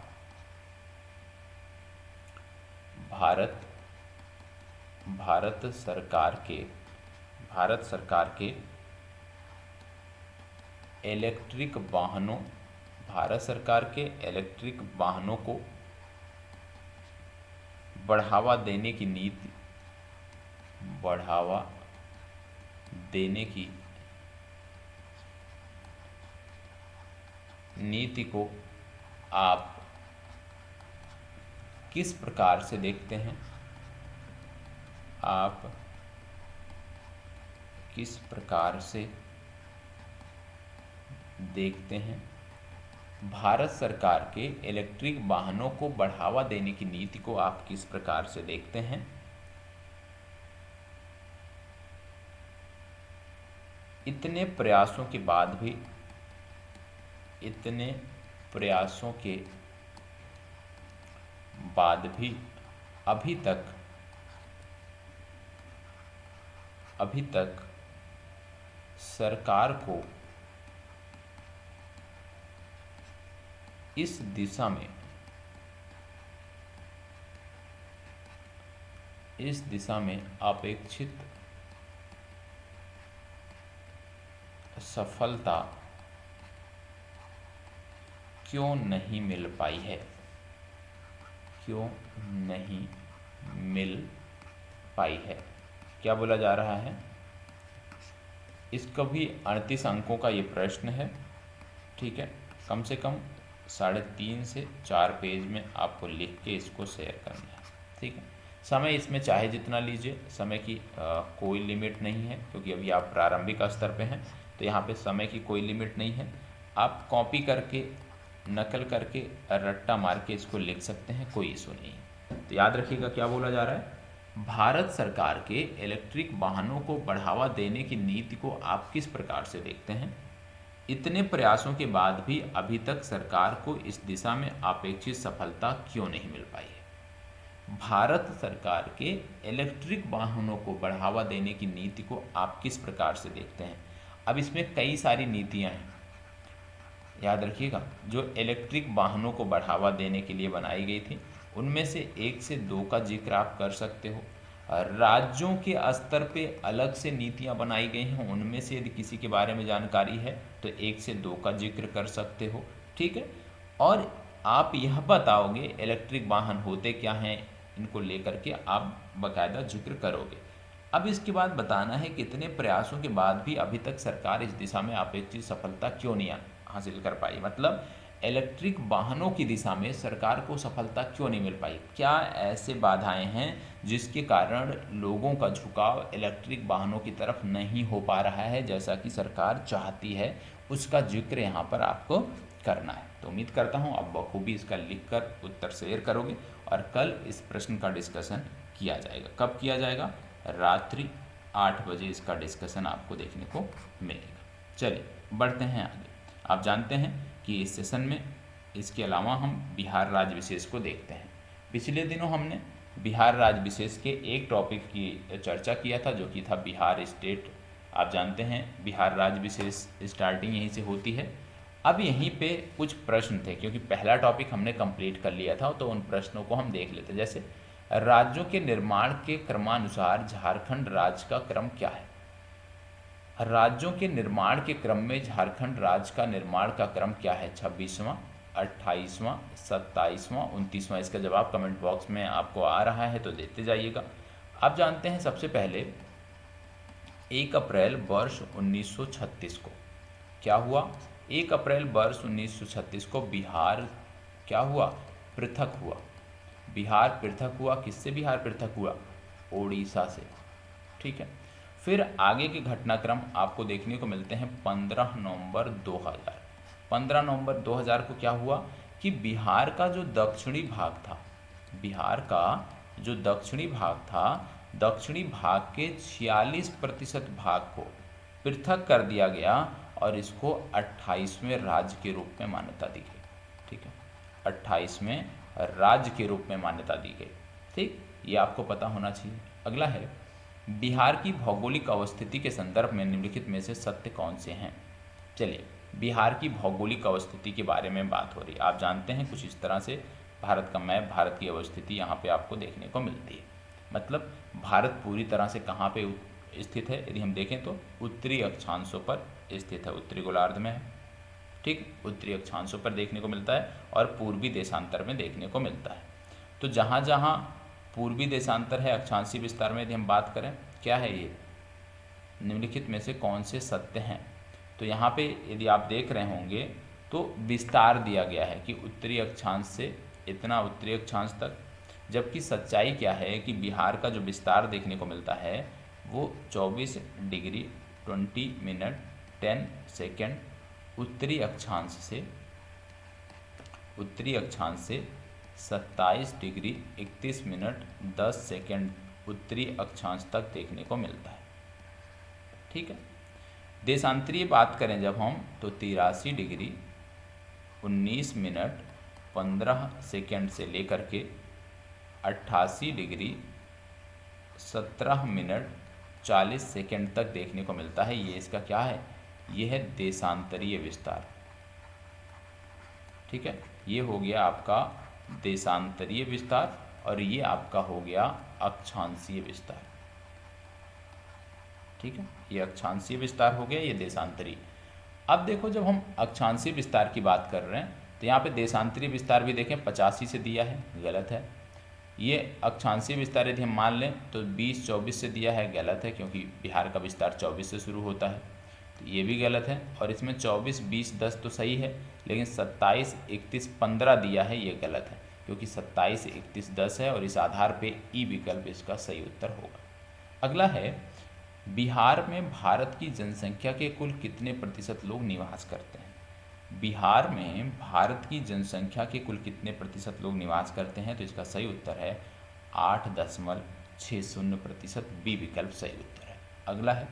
के इलेक्ट्रिक वाहनों को बढ़ावा देने की नीति को आप किस प्रकार से देखते हैं? आप किस प्रकार से देखते हैं? भारत सरकार के इलेक्ट्रिक वाहनों को बढ़ावा देने की नीति को आप किस प्रकार से देखते हैं? इतने प्रयासों के बाद भी अभी तक सरकार को इस दिशा में अपेक्षित सफलता क्यों नहीं मिल पाई है? क्या बोला जा रहा है? इसका भी 38 अंकों का ये प्रश्न है, ठीक है। कम से कम 3.5 से 4 पेज में आपको लिख के इसको शेयर करना है, ठीक है। समय इसमें चाहे जितना लीजिए, समय की कोई लिमिट नहीं है, क्योंकि अभी आप प्रारंभिक स्तर पे हैं, तो यहाँ पे समय की कोई लिमिट नहीं है। आप कॉपी करके, नकल करके, रट्टा मार के इसको लिख सकते हैं, कोई इशू नहीं है। तो याद रखिएगा क्या बोला जा रहा है। भारत सरकार के इलेक्ट्रिक वाहनों को बढ़ावा देने की नीति को आप किस प्रकार से देखते हैं? इतने प्रयासों के बाद भी अभी तक सरकार को इस दिशा में अपेक्षित सफलता क्यों नहीं मिल पाई है? भारत सरकार के इलेक्ट्रिक वाहनों को बढ़ावा देने की नीति को आप किस प्रकार से देखते हैं? अब इसमें कई सारी नीतियां हैं, याद रखिएगा, जो इलेक्ट्रिक वाहनों को बढ़ावा देने के लिए बनाई गई थी, उनमें से 1 से 2 का जिक्र आप कर सकते हो। राज्यों के स्तर पे अलग से नीतियां बनाई गई हैं, उनमें से यदि किसी के बारे में जानकारी है तो 1 से 2 का जिक्र कर सकते हो, ठीक है। और आप यह बताओगे इलेक्ट्रिक वाहन होते क्या हैं, इनको लेकर के आप बाकायदा जिक्र करोगे। अब इसके बाद बताना है कितने प्रयासों के बाद भी अभी तक सरकार इस दिशा में अपेक्षित सफलता क्यों नहीं हासिल कर पाई, मतलब इलेक्ट्रिक वाहनों की दिशा में सरकार को सफलता क्यों नहीं मिल पाई। क्या ऐसे बाधाएं हैं जिसके कारण लोगों का झुकाव इलेक्ट्रिक वाहनों की तरफ नहीं हो पा रहा है जैसा कि सरकार चाहती है, उसका जिक्र यहाँ पर आपको करना है। तो उम्मीद करता हूँ आप बखूबी इसका लिखकर उत्तर शेयर करोगे और कल इस प्रश्न का डिस्कशन किया जाएगा। कब किया जाएगा? रात्रि 8 बजे इसका डिस्कशन आपको देखने को मिलेगा। चलिए बढ़ते हैं आगे। आप जानते हैं कि इस सेशन में इसके अलावा हम बिहार राज्य विशेष को देखते हैं। पिछले दिनों हमने बिहार राज्य विशेष के एक टॉपिक की चर्चा किया था, जो कि था बिहार स्टेट। आप जानते हैं बिहार राज्य विशेष स्टार्टिंग यहीं से होती है। अब यहीं पे कुछ प्रश्न थे, क्योंकि पहला टॉपिक हमने कंप्लीट कर लिया था, तो उन प्रश्नों को हम देख लेते। जैसे राज्यों के निर्माण के क्रमानुसार झारखंड राज्य का क्रम क्या है? राज्यों के निर्माण के क्रम में झारखंड राज्य का निर्माण का क्रम क्या है? 26वां, 28वां, 27वां, 29वां। इसका जवाब कमेंट बॉक्स में आपको आ रहा है तो देते जाइएगा। आप जानते हैं सबसे पहले 1 अप्रैल वर्ष 1936 को क्या हुआ? 1 अप्रैल वर्ष 1936 को बिहार क्या हुआ? पृथक हुआ। बिहार पृथक हुआ। किससे बिहार पृथक हुआ? ओडिशा से, ठीक है। फिर आगे के घटनाक्रम आपको देखने को मिलते हैं 15 नवंबर 2000। 15 नवंबर 2000 को क्या हुआ कि बिहार का जो दक्षिणी भाग था, बिहार का जो दक्षिणी भाग था, दक्षिणी भाग के 46% भाग को पृथक कर दिया गया और इसको 28वें राज्य के रूप में मान्यता दी गई, ठीक है। 28वें राज्य के रूप में मान्यता दी गई, ठीक। ये आपको पता होना चाहिए। अगला है बिहार की भौगोलिक अवस्थिति के संदर्भ में निम्नलिखित में से सत्य कौन से हैं? चलिए, बिहार की भौगोलिक अवस्थिति के बारे में बात हो रही है। आप जानते हैं कुछ इस तरह से भारत का मैप, भारत की अवस्थिति यहाँ पे आपको देखने को मिलती है। मतलब भारत पूरी तरह से कहाँ पे स्थित है, यदि हम देखें तो उत्तरी अक्षांशों पर स्थित है, उत्तरी गोलार्ध में है, ठीक। उत्तरी अक्षांशों पर देखने को मिलता है और पूर्वी देशांतर में देखने को मिलता है। तो जहाँ जहाँ पूर्वी देशांतर है अक्षांशीय विस्तार में, यदि हम बात करें क्या है ये, निम्नलिखित में से कौन से सत्य हैं? तो यहाँ पे यदि आप देख रहे होंगे तो विस्तार दिया गया है कि उत्तरी अक्षांश से इतना उत्तरी अक्षांश तक, जबकि सच्चाई क्या है कि बिहार का जो विस्तार देखने को मिलता है वो 24 डिग्री 20 मिनट 10 सेकेंड उत्तरी अक्षांश से उत्तरी अक्षांश से 27 डिग्री 31 मिनट 10 सेकेंड उत्तरी अक्षांश तक देखने को मिलता है। ठीक है। देशांतरीय बात करें जब हम, तो 83 डिग्री 19 मिनट 15 सेकेंड से लेकर के 88 डिग्री 17 मिनट 40 सेकेंड तक देखने को मिलता है। ये इसका क्या है, ये है देशांतरीय विस्तार। ठीक है, ये हो गया आपका देशांतरीय विस्तार और ये आपका हो गया अक्षांशीय विस्तार। ठीक है, ये अक्षांशीय विस्तार हो गया, ये देशांतरीय। अब देखो जब हम अक्षांशीय विस्तार की बात कर रहे हैं तो यहाँ पे देशांतरीय विस्तार भी देखें 85 से दिया है, गलत है। ये अक्षांशीय विस्तार यदि हम मान लें तो 20-24 से दिया है, गलत है, क्योंकि बिहार का विस्तार 24 से शुरू होता है, तो ये भी गलत है। और इसमें 24-20-10 तो सही है, लेकिन 27-31-15 दिया है, ये गलत है, क्योंकि 27-31-10 है और इस आधार पे ई विकल्प इसका सही उत्तर होगा। अगला है, बिहार में भारत की जनसंख्या के कुल कितने प्रतिशत लोग निवास करते हैं? बिहार में भारत की जनसंख्या के कुल कितने प्रतिशत लोग निवास करते हैं? तो इसका सही उत्तर है 8.60%। बी विकल्प सही उत्तर है। अगला है,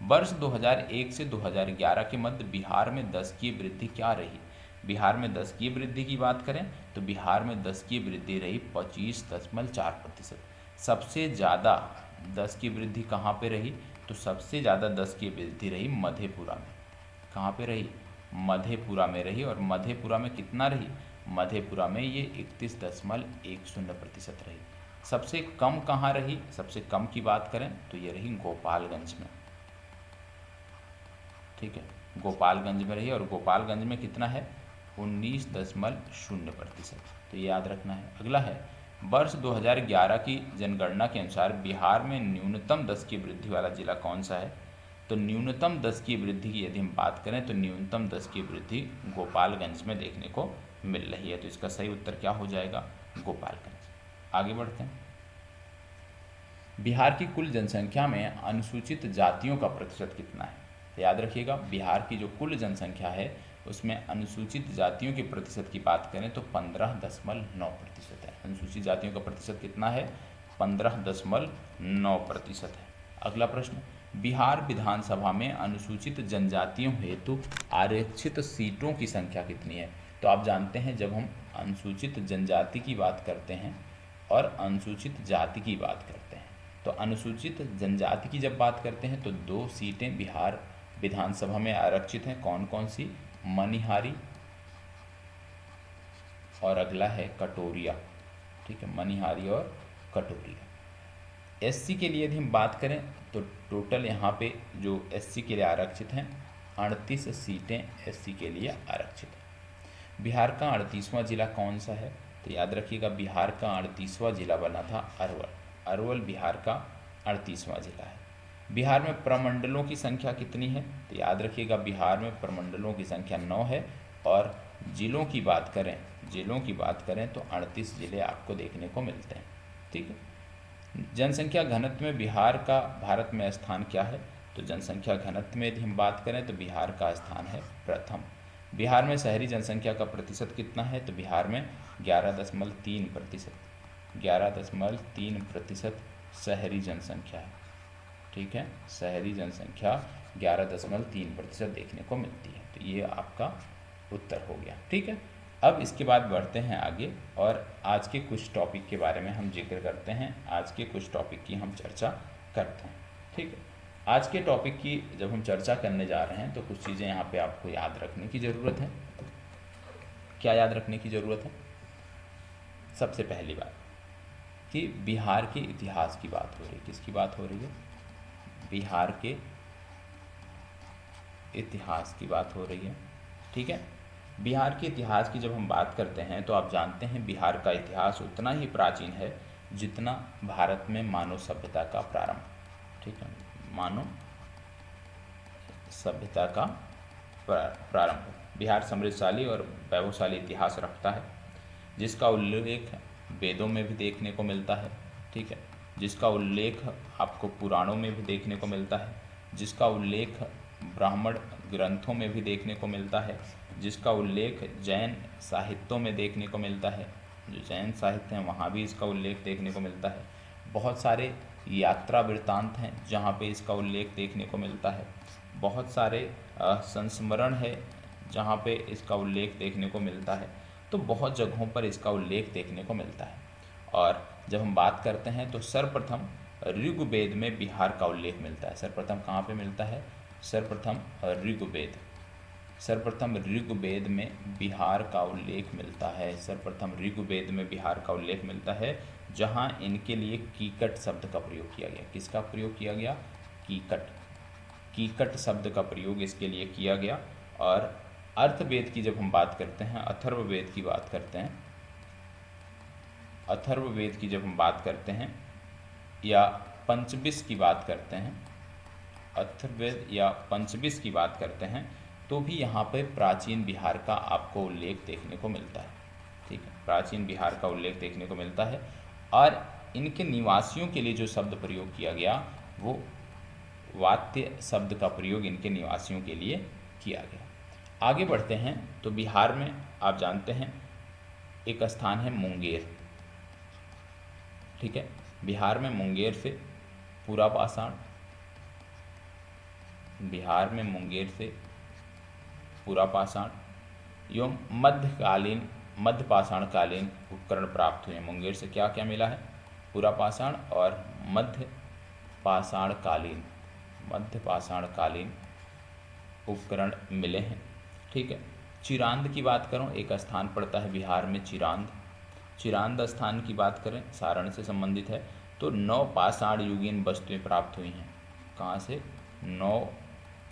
वर्ष 2001 से 2011 के मध्य बिहार में दशकीय वृद्धि क्या रही? बिहार में दशकीय वृद्धि की बात करें तो बिहार में दशकीय वृद्धि रही 25.4%। सबसे ज़्यादा दशकीय वृद्धि कहाँ पे रही? तो सबसे ज़्यादा दशकीय वृद्धि रही मधेपुरा में। कहाँ पे रही? मधेपुरा में रही। और मधेपुरा में कितना रही? मधेपुरा में ये 31.10% रही। सबसे कम कहाँ रही? सबसे कम की बात करें तो ये रही गोपालगंज में। ठीक है, गोपालगंज में रही और गोपालगंज में कितना है? 19.0%। तो ये याद रखना है। अगला है, वर्ष 2011 की जनगणना के अनुसार बिहार में न्यूनतम दशकीय वृद्धि वाला जिला कौन सा है? तो न्यूनतम दशकीय वृद्धि की यदि हम बात करें तो न्यूनतम दशकीय वृद्धि गोपालगंज में देखने को मिल रही है। तो इसका सही उत्तर क्या हो जाएगा? गोपालगंज। आगे बढ़ते हैं। बिहार की कुल जनसंख्या में अनुसूचित जातियों का प्रतिशत कितना है? तो याद रखिएगा, बिहार की जो कुल जनसंख्या है उसमें अनुसूचित जातियों के प्रतिशत की बात करें तो 15.9% है। अनुसूचित जातियों का प्रतिशत कितना है? 15.9% है। अगला प्रश्न, बिहार विधानसभा में अनुसूचित जनजातियों हेतु आरक्षित सीटों की संख्या कितनी है? तो आप जानते हैं जब हम अनुसूचित जनजाति की बात करते हैं और अनुसूचित जाति की बात करते हैं, तो अनुसूचित जनजाति की जब बात करते हैं तो 2 सीटें बिहार विधानसभा में आरक्षित हैं। कौन कौन सी? मनिहारी और अगला है कटोरिया। ठीक है, मनिहारी और कटोरिया। एससी के लिए यदि हम बात करें तो टोटल यहाँ पे जो एससी के लिए आरक्षित हैं 38 सीटें एससी के लिए आरक्षित हैं। बिहार का 38वां जिला कौन सा है? तो याद रखिएगा, बिहार का 38वां जिला बना था अरवल। अरवल बिहार का 38वां जिला है। बिहार में प्रमंडलों की संख्या कितनी है? तो याद रखिएगा, बिहार में प्रमंडलों की संख्या 9 है। और जिलों की बात करें तो 38 जिले आपको देखने को मिलते हैं। ठीक है। जनसंख्या घनत्व में बिहार का भारत में स्थान क्या है? तो जनसंख्या घनत्व में यदि हम बात करें तो बिहार का स्थान है प्रथम। बिहार में शहरी जनसंख्या का प्रतिशत कितना है? तो बिहार में 11.3%। 11.3% शहरी जनसंख्या है। ठीक है, शहरी जनसंख्या 11.3% देखने को मिलती है। तो ये आपका उत्तर हो गया। ठीक है, अब इसके बाद बढ़ते हैं आगे और आज के कुछ टॉपिक के बारे में हम जिक्र करते हैं। आज के कुछ टॉपिक की हम चर्चा करते हैं। ठीक है, आज के टॉपिक की जब हम चर्चा करने जा रहे हैं तो कुछ चीज़ें यहाँ पे आपको याद रखने की ज़रूरत है। क्या याद रखने की ज़रूरत है? सबसे पहली बात कि बिहार के इतिहास की बात हो रही है। किसकी बात हो रही है? बिहार के इतिहास की बात हो रही है। ठीक है, बिहार के इतिहास की जब हम बात करते हैं तो आप जानते हैं बिहार का इतिहास उतना ही प्राचीन है जितना भारत में मानव सभ्यता का प्रारंभ। ठीक है, मानव सभ्यता का प्रारंभ। बिहार समृद्धशाली और वैभवशाली इतिहास रखता है, जिसका उल्लेख वेदों में भी देखने को मिलता है। ठीक है, जिसका उल्लेख आपको पुराणों में भी देखने को मिलता है, जिसका उल्लेख ब्राह्मण ग्रंथों में भी देखने को मिलता है, जिसका उल्लेख जैन साहित्यों में देखने को मिलता है, जो जैन साहित्य हैं वहाँ भी इसका उल्लेख देखने को मिलता है। बहुत सारे यात्रा वृत्तांत हैं जहाँ पे इसका उल्लेख देखने को मिलता है। बहुत सारे संस्मरण है जहाँ पे इसका उल्लेख देखने को मिलता है। तो बहुत जगहों पर इसका उल्लेख देखने को मिलता है। और जब हम बात करते हैं तो सर्वप्रथम ऋग्वेद में बिहार का उल्लेख मिलता है। सर्वप्रथम कहाँ पे मिलता है? सर्वप्रथम ऋग्वेद, सर्वप्रथम ऋग्वेद में बिहार का उल्लेख मिलता है। सर्वप्रथम ऋग्वेद में बिहार का उल्लेख मिलता है, जहाँ इनके लिए कीकट शब्द का प्रयोग किया गया। किसका प्रयोग किया गया? कीकट, कीकट शब्द का प्रयोग इसके लिए किया गया। और अर्थवेद की जब हम बात करते हैं, अथर्ववेद की बात करते हैं, अथर्ववेद की जब हम बात करते हैं या पंचविश की बात करते हैं, अथर्ववेद या पंचविश की बात करते हैं, तो भी यहाँ पे प्राचीन बिहार का आपको उल्लेख देखने को मिलता है। ठीक है, प्राचीन बिहार का उल्लेख देखने को मिलता है। और इनके निवासियों के लिए जो शब्द प्रयोग किया गया वो वात्य शब्द का प्रयोग इनके निवासियों के लिए किया गया। आगे बढ़ते हैं तो बिहार में आप जानते हैं एक स्थान है मुंगेर। ठीक है, बिहार में मुंगेर से पूरा पाषाण, बिहार में मुंगेर से पूरा पाषाण एवं मध्यकालीन मध्य पाषाण कालीन उपकरण प्राप्त हुए हैं। मुंगेर से क्या क्या मिला है? पूरा पाषाण और मध्य पाषाण कालीन उपकरण मिले हैं। ठीक है, चिरांद की बात करूं, एक स्थान पड़ता है बिहार में चिरांद स्थान की बात करें, सारण से संबंधित है, तो 9 पाषाण युगीन वस्तुएं प्राप्त हुई हैं। कहाँ से? 9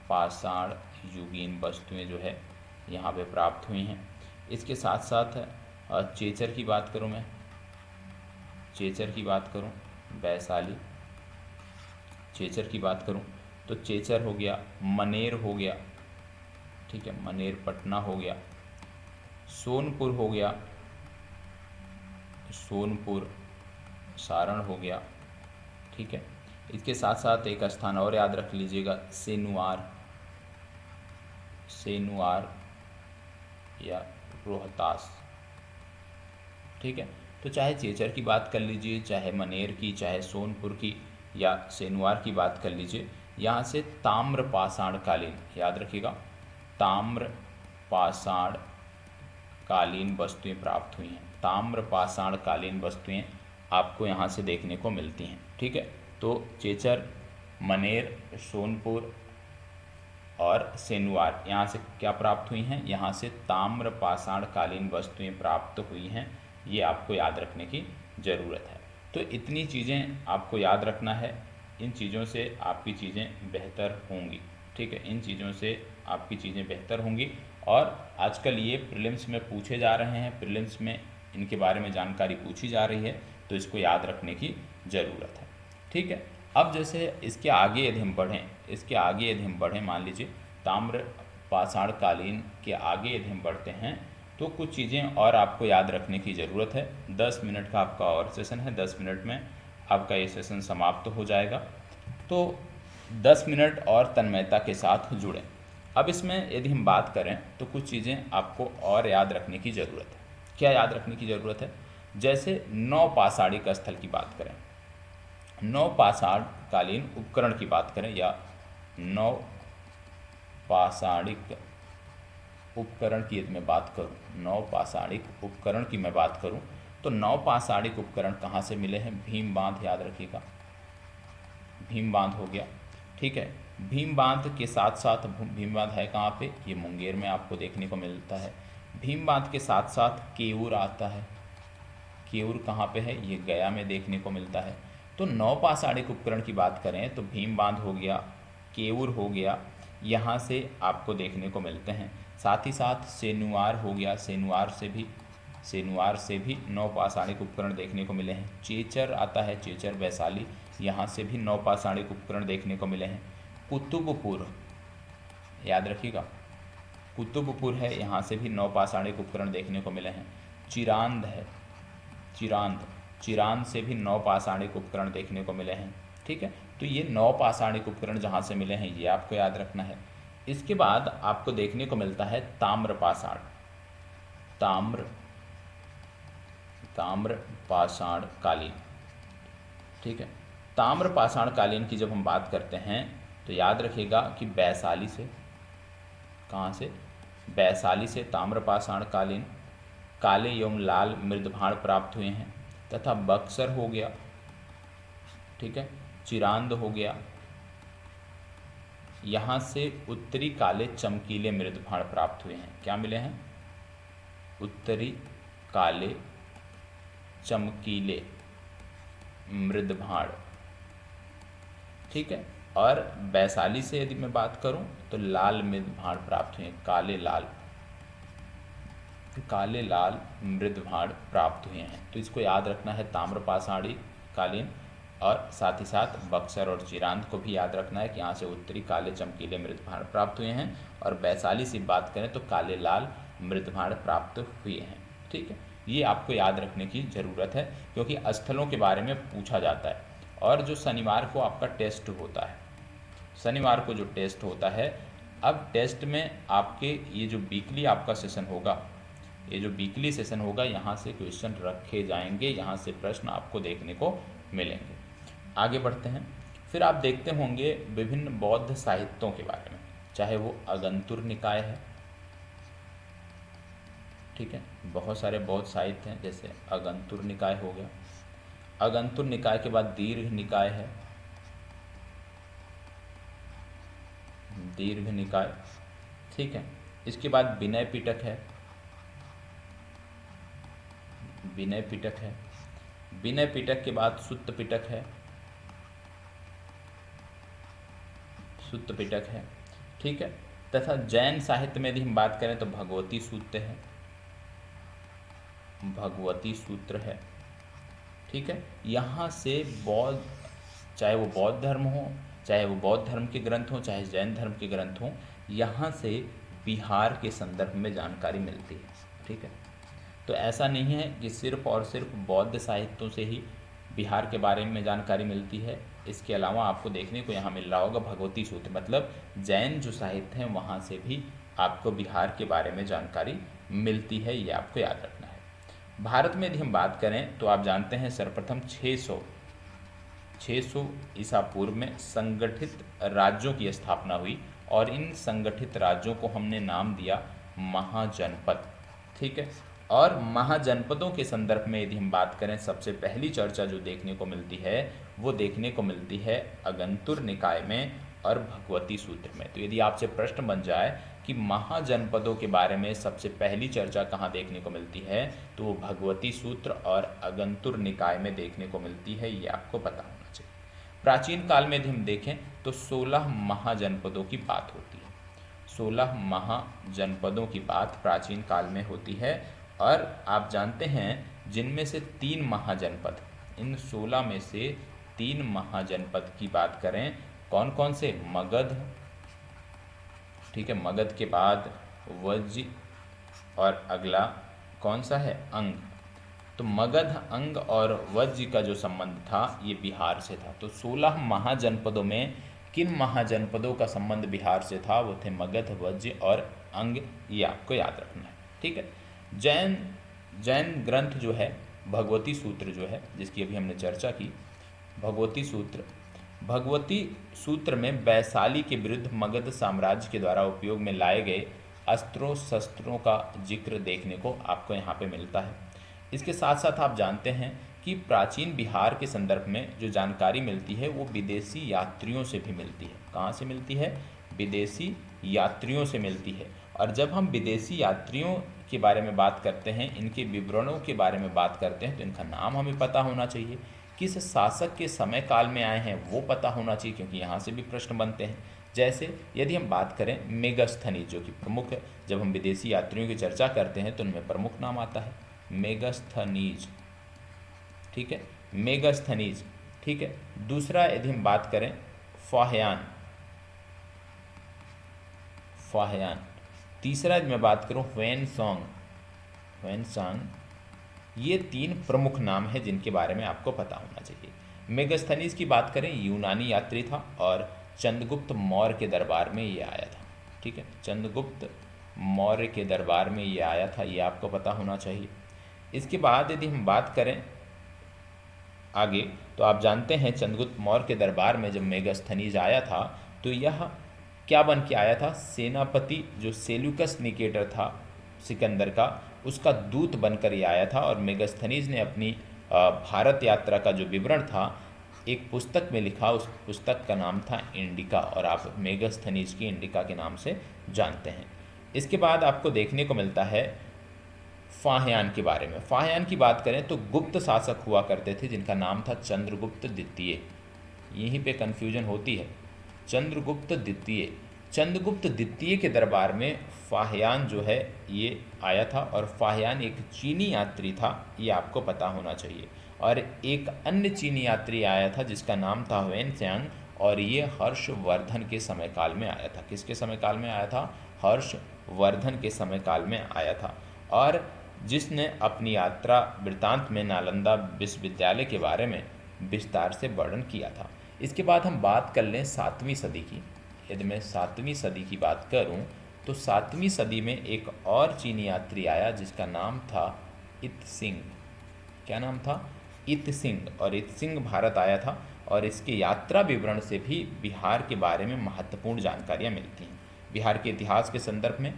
पाषाण युगीन वस्तुएं जो है यहाँ पे प्राप्त हुई हैं। इसके साथ साथ चेचर की बात करूँ, मैं चेचर की बात करूँ, वैशाली चेचर की बात करूँ तो चेचर हो गया, मनेर हो गया, ठीक है, मनेर पटना हो गया, सोनपुर हो गया, सोनपुर सारण हो गया। ठीक है, इसके साथ साथ एक स्थान और याद रख लीजिएगा, सेनुआर या रोहतास। ठीक है, तो चाहे चेचर की बात कर लीजिए, चाहे मनेर की, चाहे सोनपुर की या सेनुआर की बात कर लीजिए, यहाँ से ताम्र पाषाण कालीन, याद रखिएगा, ताम्र पाषाण कालीन वस्तुएं प्राप्त हुई हैं। ताम्र पाषाण कालीन वस्तुएं आपको यहाँ से देखने को मिलती हैं। ठीक है, तो चेचर, मनेर, सोनपुर और सेनुआर यहाँ से क्या प्राप्त हुई हैं? यहाँ से ताम्र पाषाण कालीन वस्तुएं प्राप्त हुई हैं। ये आपको याद रखने की ज़रूरत है। तो इतनी चीज़ें आपको याद रखना है, इन चीज़ों से आपकी चीज़ें बेहतर होंगी। ठीक है, इन चीज़ों से आपकी चीज़ें बेहतर होंगी। और आजकल ये प्रीलिम्स में पूछे जा रहे हैं, प्रीलिम्स में इनके बारे में जानकारी पूछी जा रही है, तो इसको याद रखने की ज़रूरत है। ठीक है, अब जैसे इसके आगे यदि हम बढ़ें, मान लीजिए ताम्र पाषाण कालीन के आगे यदि हम बढ़ते हैं तो कुछ चीज़ें और आपको याद रखने की ज़रूरत है। 10 मिनट का आपका और सेशन है, 10 मिनट में आपका ये सेशन समाप्त हो जाएगा। तो 10 मिनट और तन्मयता के साथ जुड़ें। अब इसमें यदि हम बात करें तो कुछ चीज़ें आपको और याद रखने की ज़रूरत है। क्या याद रखने की ज़रूरत है? जैसे 9 पाषाणिक स्थल की बात करें, 9 पाषाण कालीन उपकरण की बात करें या 9 पाषाणिक उपकरण की यदि मैं बात करूं, 9 पाषाणिक उपकरण की मैं बात करूं तो 9 पाषाणिक उपकरण कहाँ से मिले हैं? भीम बांध, याद रखिएगा, भीम बांध हो गया। ठीक है, भीम बांध के साथ साथ, भीम बांध है कहाँ पे? ये मुंगेर में आपको देखने को मिलता है। भीम बांध के साथ साथ केऊर आता है। केऊर कहाँ पे है? ये गया में देखने को मिलता है। तो 9 पाषाणिक उपकरण की बात करें तो भीम बांध हो गया, केऊर हो गया, यहाँ से आपको देखने को मिलते हैं। साथ ही साथ सेनुआर हो गया, सेनुआर से भी 9 पाषाणिक उपकरण देखने को मिले हैं। चेचर आता है, चेचर वैशाली, यहाँ से भी 9 पाषाणिक उपकरण देखने को मिले हैं। कुतुबपुर, याद रखिएगा, कुतुबपुर है, यहाँ से भी 9 पाषाणिक उपकरण देखने को मिले हैं। चिरांद है, चिरांद से भी 9 पाषाणिक उपकरण देखने को मिले हैं। ठीक है, तो ये 9 पाषाणिक उपकरण जहाँ से मिले हैं ये आपको याद रखना है। इसके बाद आपको देखने को मिलता है ताम्रपाषाण। ताम्रपाषाण कालीन। ठीक है, ताम्रपाषाण कालीन की जब हम बात करते हैं तो याद रखिएगा कि वैशाली से, कहाँ से, वैशाली से ताम्रपाषाण कालीन काले एवं लाल मृदभाण प्राप्त हुए हैं, तथा बक्सर हो गया, ठीक है, चिरांद हो गया, यहाँ से उत्तरी काले चमकीले मृदभाण प्राप्त हुए हैं। क्या मिले हैं? उत्तरी काले चमकीले मृदभाण। ठीक है, और वैशाली से यदि मैं बात करूं तो लाल मृदभाण प्राप्त हुए, काले लाल मृदभाण प्राप्त हुए हैं। तो इसको याद रखना है, ताम्रपाषाणी कालीन, और साथ ही साथ बक्सर और चिरांद को भी याद रखना है कि यहाँ से उत्तरी काले चमकीले मृदभाण प्राप्त हुए हैं, और वैशाली से बात करें तो काले लाल मृदभाण प्राप्त हुए हैं। ठीक है, ये आपको याद रखने की ज़रूरत है क्योंकि स्थलों के बारे में पूछा जाता है। और जो शनिवार को आपका टेस्ट होता है, शनिवार को जो टेस्ट होता है, अब टेस्ट में आपके ये जो वीकली आपका सेशन होगा, ये जो वीकली सेशन होगा, यहाँ से क्वेश्चन रखे जाएंगे, यहाँ से प्रश्न आपको देखने को मिलेंगे। आगे बढ़ते हैं। फिर आप देखते होंगे विभिन्न बौद्ध साहित्यों के बारे में, चाहे वो अगंतुर निकाय है, ठीक है, बहुत सारे बौद्ध साहित्य हैं, जैसे अगंतुर निकाय हो गया। अगंतुर निकाय के बाद दीर्घ निकाय है, दीर्घ निकाय, ठीक है। इसके बाद विनय पिटक है, विनय पिटक है। विनय पिटक के बाद सुत्त पिटक है, सुत्त पिटक है, ठीक है। तथा जैन साहित्य में यदि हम बात करें तो भगवती सूत्र है, भगवती सूत्र है, ठीक है। यहाँ से बौद्ध, चाहे वो बौद्ध धर्म हो, चाहे वो बौद्ध धर्म के ग्रंथ हो, चाहे जैन धर्म के ग्रंथ हो, यहाँ से बिहार के संदर्भ में जानकारी मिलती है, ठीक है। तो ऐसा नहीं है कि सिर्फ और सिर्फ बौद्ध साहित्यों से ही बिहार के बारे में जानकारी मिलती है। इसके अलावा आपको देखने को यहाँ मिल रहा होगा भगवती सूत्र, मतलब जैन जो साहित्य हैं वहाँ से भी आपको बिहार के बारे में जानकारी मिलती है, ये आपको याद रखना है। भारत में यदि हम बात करें तो आप जानते हैं सर्वप्रथम 600 ईसा पूर्व में संगठित राज्यों की स्थापना हुई, और इन संगठित राज्यों को हमने नाम दिया महाजनपद, ठीक है। और महाजनपदों के संदर्भ में यदि हम बात करें, सबसे पहली चर्चा जो देखने को मिलती है वो देखने को मिलती है अगंतुर निकाय में और भगवती सूत्र में। तो यदि आपसे प्रश्न बन जाए कि महाजनपदों के बारे में सबसे पहली चर्चा कहाँ देखने को मिलती है, तो वो भगवती सूत्र और अगंतुर निकाय में देखने को मिलती है, ये आपको पता होना चाहिए। प्राचीन काल में यदि हम देखें तो 16 महाजनपदों की बात होती है, 16 महाजनपदों की बात प्राचीन काल में होती है। और आप जानते हैं जिनमें से 3 महाजनपद, इन 16 में से 3 महाजनपद की बात करें, कौन कौन से? मगध, ठीक है, मगध के बाद वज्र, और अगला कौन सा है? अंग। तो मगध, अंग और वज्र का जो संबंध था ये बिहार से था। तो 16 महाजनपदों में किन महाजनपदों का संबंध बिहार से था? वो थे मगध, वज्र और अंग, ये आपको याद रखना है, ठीक है। जैन ग्रंथ जो है भगवती सूत्र जो है, जिसकी अभी हमने चर्चा की, भगवती सूत्र में वैशाली के विरुद्ध मगध साम्राज्य के द्वारा उपयोग में लाए गए अस्त्रों शस्त्रों का जिक्र देखने को आपको यहाँ पे मिलता है। इसके साथ साथ आप जानते हैं कि प्राचीन बिहार के संदर्भ में जो जानकारी मिलती है वो विदेशी यात्रियों से भी मिलती है। कहाँ से मिलती है? विदेशी यात्रियों से मिलती है। और जब हम विदेशी यात्रियों के बारे में बात करते हैं, इनके विवरणों के बारे में बात करते हैं, तो इनका नाम हमें पता होना चाहिए, किस शासक के समय काल में आए हैं वो पता होना चाहिए, क्योंकि यहाँ से भी प्रश्न बनते हैं। जैसे यदि हम बात करें मेगस्थनीज, जो कि प्रमुख, जब हम विदेशी यात्रियों की चर्चा करते हैं तो उनमें प्रमुख नाम आता है मेगस्थनीज, ठीक है, मेगस्थनीज, ठीक है। दूसरा यदि हम बात करें फाहियान, तीसरा यदि मैं बात करूं ह्वेनसांग, ये 3 प्रमुख नाम हैं जिनके बारे में आपको पता होना चाहिए। मेगस्थनीज की बात करें, यूनानी यात्री था और चंद्रगुप्त मौर्य के दरबार में ये आया था, ठीक है, चंद्रगुप्त मौर्य के दरबार में ये आया था, ये आपको पता होना चाहिए। इसके बाद यदि हम बात करें आगे, तो आप जानते हैं चंद्रगुप्त मौर्य के दरबार में जब मेगास्थनीज आया था तो यह क्या बन के आया था? सेनापति जो सेल्यूकस निकेटर था सिकंदर का, उसका दूत बनकर ये आया था। और मेगास्थनीज ने अपनी भारत यात्रा का जो विवरण था एक पुस्तक में लिखा, उस पुस्तक का नाम था इंडिका, और आप मेगास्थनीज की इंडिका के नाम से जानते हैं। इसके बाद आपको देखने को मिलता है फाह्यान के बारे में। फाह्यान की बात करें तो गुप्त शासक हुआ करते थे जिनका नाम था चंद्रगुप्त द्वितीय। यहीं पे कन्फ्यूजन होती है, चंद्रगुप्त द्वितीय। चंद्रगुप्त द्वितीय के दरबार में फाह्यान जो है ये आया था, और फाह्यान एक चीनी यात्री था, ये आपको पता होना चाहिए। और एक अन्य चीनी यात्री आया था जिसका नाम था वेनत्सांग, और ये हर्षवर्धन के समय काल में आया था। किसके समय काल में आया था? हर्षवर्धन के समय काल में आया था, और जिसने अपनी यात्रा वृत्तांत में नालंदा विश्वविद्यालय के बारे में विस्तार से वर्णन किया था। इसके बाद हम बात कर लें 7वीं सदी की। यदि मैं 7वीं सदी की बात करूं तो 7वीं सदी में एक और चीनी यात्री आया जिसका नाम था इत्सिंग। क्या नाम था? इत्सिंग। और इत्सिंग भारत आया था, और इसके यात्रा विवरण से भी बिहार के बारे में महत्वपूर्ण जानकारियाँ मिलती हैं। बिहार के इतिहास के संदर्भ में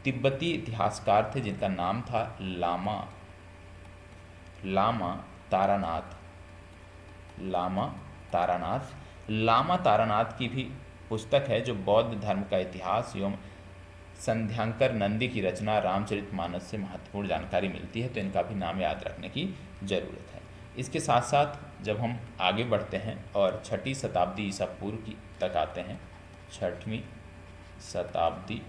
तिब्बती इतिहासकार थे जिनका नाम था लामा तारानाथ। लामा तारानाथ की भी पुस्तक है जो बौद्ध धर्म का इतिहास एवं संध्यांकर नंदी की रचना रामचरितमानस से महत्वपूर्ण जानकारी मिलती है, तो इनका भी नाम याद रखने की ज़रूरत है। इसके साथ साथ जब हम आगे बढ़ते हैं और 6ठी शताब्दी ईसा पूर्व की तक आते हैं, 6वीं शताब्दी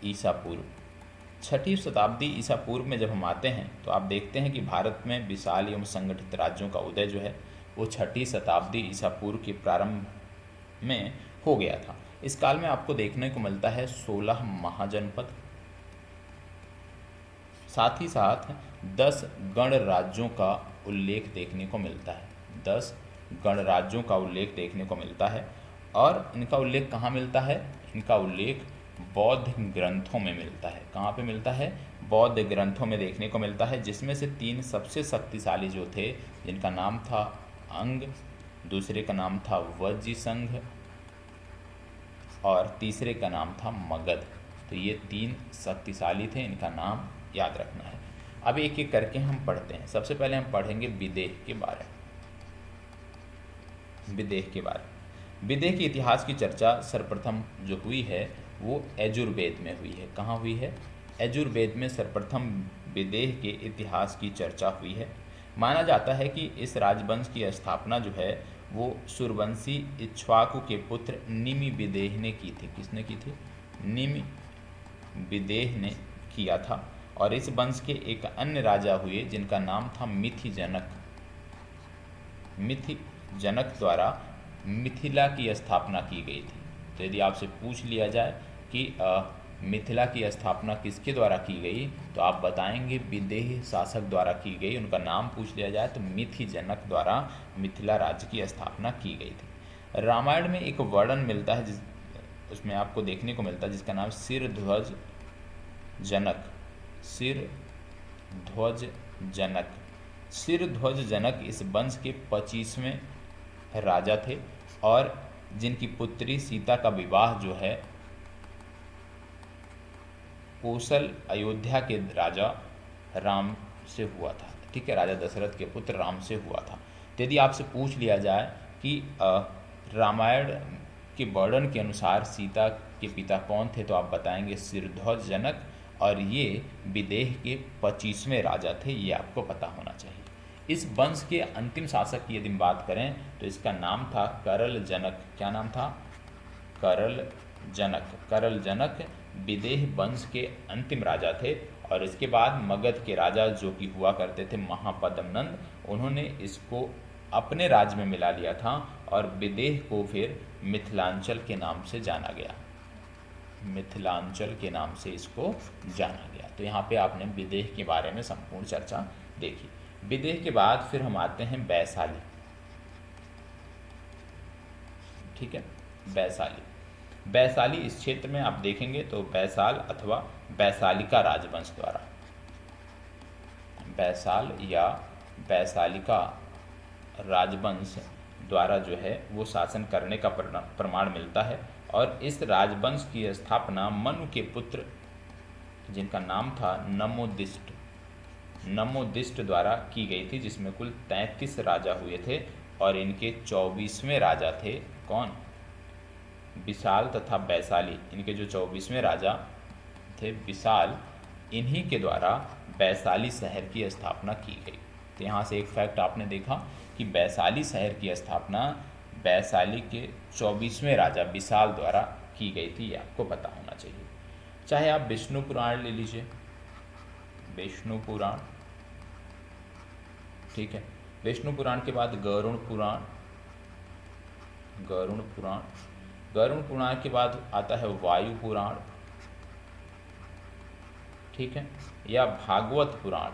ईसा पूर्व। 6ठी शताब्दी ईसा पूर्व में जब हम आते हैं तो आप देखते हैं कि भारत में विशाल एवं संगठित राज्यों का उदय जो है वो 6ठी शताब्दी ईसा पूर्व के प्रारंभ में हो गया था। इस काल में आपको देखने को मिलता है 16 महाजनपद, साथ ही साथ 10 गणराज्यों का उल्लेख देखने को मिलता है। 10 गणराज्यों का उल्लेख देखने को मिलता है, और इनका उल्लेख कहाँ मिलता है? इनका उल्लेख बौद्ध ग्रंथों में मिलता है। कहाँ पे मिलता है? बौद्ध ग्रंथों में देखने को मिलता है, जिसमें से 3 सबसे शक्तिशाली जो थे, जिनका नाम था अंग, दूसरे का नाम था वज्रसंघ, और तीसरे का नाम था मगध। तो ये 3 शक्तिशाली थे, इनका नाम याद रखना है। अब एक एक करके हम पढ़ते हैं। सबसे पहले हम पढ़ेंगे विदेह के बारे में। विदेह के इतिहास की चर्चा सर्वप्रथम जो हुई है वो यजुर्वेद में हुई है। कहाँ हुई है? यजुर्वेद में सर्वप्रथम विदेह के इतिहास की चर्चा हुई है। माना जाता है कि इस राजवंश की स्थापना जो है वो सूर्यवंशी इक्ष्वाकु के पुत्र निमि विदेह ने की थी। किसने की थी? निमि विदेह ने किया था। और इस वंश के एक अन्य राजा हुए जिनका नाम था मिथिजनक। मिथिजनक द्वारा मिथिला की स्थापना की गई थी। तो यदि आपसे पूछ लिया जाए कि मिथिला की स्थापना किसके द्वारा की गई, तो आप बताएंगे विदेह शासक द्वारा की गई। उनका नाम पूछ लिया जाए तो मिथिजनक द्वारा मिथिला राज्य की स्थापना की गई थी। रामायण में एक वर्णन मिलता है उसमें आपको देखने को मिलता है जिसका नाम शिरध्वज जनक इस वंश के 25वें राजा थे, और जिनकी पुत्री सीता का विवाह जो है कौशल अयोध्या के राजा राम से हुआ था। ठीक है, राजा दशरथ के पुत्र राम से हुआ था। तो यदि आपसे पूछ लिया जाए कि रामायण के वर्णन के अनुसार सीता के पिता कौन थे, तो आप बताएंगे शिरध्वज जनक, और ये विदेह के 25वें राजा थे। ये आपको पता होना चाहिए। इस वंश के अंतिम शासक की यदि हम बात करें तो इसका नाम था करल जनक। क्या नाम था? करल जनक विदेह वंश के अंतिम राजा थे। और इसके बाद मगध के राजा जो कि हुआ करते थे महापद्मनंद, उन्होंने इसको अपने राज्य में मिला लिया था, और विदेह को फिर मिथिलांचल के नाम से जाना गया। मिथिलांचल के नाम से इसको जाना गया। तो यहाँ पे आपने विदेह के बारे में संपूर्ण चर्चा देखी। विदेह के बाद फिर हम आते हैं वैशाली। ठीक है, वैशाली। वैशाली इस क्षेत्र में आप देखेंगे तो वैशाल अथवा वैशालिका राजवंश द्वारा, वैशाल या वैशालिका राजवंश द्वारा जो है वो शासन करने का प्रमाण मिलता है। और इस राजवंश की स्थापना मनु के पुत्र जिनका नाम था नमोदिष्ट द्वारा की गई थी, जिसमें कुल 33 राजा हुए थे और इनके 24वें राजा थे कौन? विशाल तथा वैशाली। इनके जो 24वें राजा थे विशाल, इन्हीं के द्वारा वैशाली शहर की स्थापना की गई। तो यहाँ से एक फैक्ट आपने देखा कि वैशाली शहर की स्थापना वैशाली के 24वें राजा विशाल द्वारा की गई थी, ये आपको पता होना चाहिए। चाहे आप विष्णु पुराण ले लीजिए, विष्णु पुराण, ठीक है। विष्णु पुराण के बाद गरुड़ पुराण, गरुड़ पुराण, गरुड़ पुराण के बाद आता है वायु पुराण, ठीक है, या भागवत पुराण।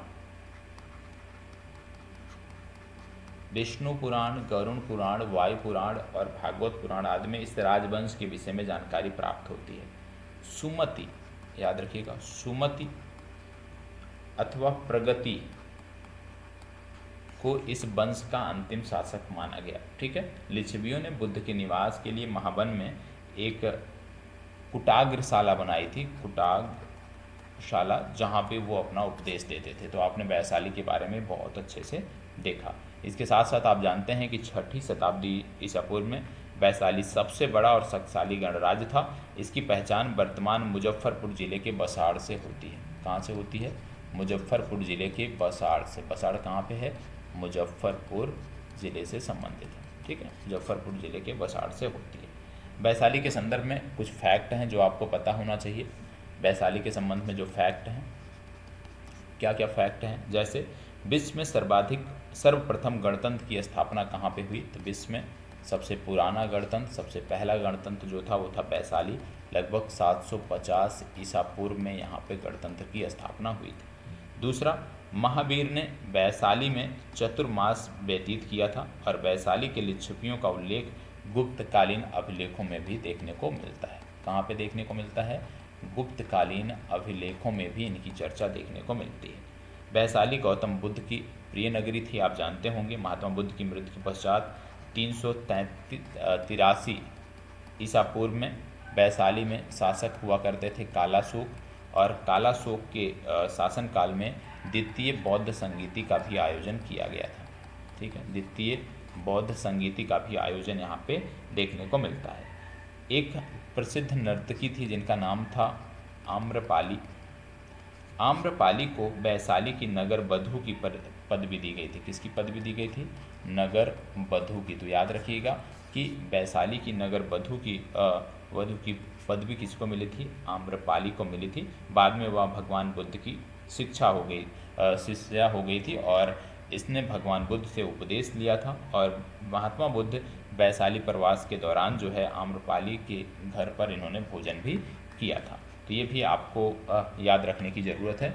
विष्णु पुराण, गरुड़ पुराण, वायु पुराण और भागवत पुराण आदि में इस राजवंश के विषय में जानकारी प्राप्त होती है। सुमति, याद रखिएगा, सुमति अथवा प्रगति को इस वंश का अंतिम शासक माना गया। ठीक है, लिच्छवियों ने बुद्ध के निवास के लिए महावन में एक कुटाग्रशाला बनाई थी, कुटाग्रशाला, जहाँ पे वो अपना उपदेश देते थे। तो आपने वैशाली के बारे में बहुत अच्छे से देखा। इसके साथ साथ आप जानते हैं कि 6ठी शताब्दी ईसा पूर्व में वैशाली सबसे बड़ा और शक्तिशाली गणराज्य था। इसकी पहचान वर्तमान मुजफ्फरपुर जिले के बसाड़ से होती है। कहाँ से होती है? मुजफ्फरपुर जिले के बसाड़ से। बसाड़ कहाँ पे है? मुजफ्फरपुर जिले से संबंधित है। ठीक है, मुजफ्फरपुर जिले के बसाड़ से होती है। वैशाली के संदर्भ में कुछ फैक्ट हैं जो आपको पता होना चाहिए। वैशाली के संबंध में जो फैक्ट हैं, क्या क्या फैक्ट हैं? जैसे विश्व में सर्वप्रथम गणतंत्र की स्थापना कहाँ पे हुई? तो विश्व में सबसे पुराना गणतंत्र, सबसे पहला गणतंत्र जो था वो था वैशाली। लगभग 750 ईसा पूर्व में यहाँ पे गणतंत्र की स्थापना हुई थी। दूसरा, महावीर ने वैशाली में चतुर्मास व्यतीत किया था और वैशाली के लिच्छवियों का उल्लेख गुप्तकालीन अभिलेखों में भी देखने को मिलता है। कहाँ पे देखने को मिलता है? गुप्तकालीन अभिलेखों में भी इनकी चर्चा देखने को मिलती है। वैशाली गौतम बुद्ध की प्रिय नगरी थी, आप जानते होंगे। महात्मा बुद्ध की मृत्यु के पश्चात 383 ईसा पूर्व में वैशाली में शासक हुआ करते थे कालाशोक, और कालाशोक के शासनकाल में द्वितीय बौद्ध संगीति का भी आयोजन किया गया था। ठीक है, द्वितीय बौद्ध संगीति का भी आयोजन यहाँ पे देखने को मिलता है। एक प्रसिद्ध नर्तकी थी जिनका नाम था आम्रपाली। आम्रपाली को वैशाली की नगर बधू की पदवी दी गई थी। किसकी पदवी दी गई थी? नगर बधू की। तो याद रखिएगा कि वैशाली की नगर बधू की पदवी किसको मिली थी? आम्रपाली को मिली थी। बाद में वह भगवान बुद्ध की शिष्या हो गई थी और इसने भगवान बुद्ध से उपदेश लिया था। और महात्मा बुद्ध वैशाली प्रवास के दौरान जो है आम्रपाली के घर पर इन्होंने भोजन भी किया था। तो ये भी आपको याद रखने की ज़रूरत है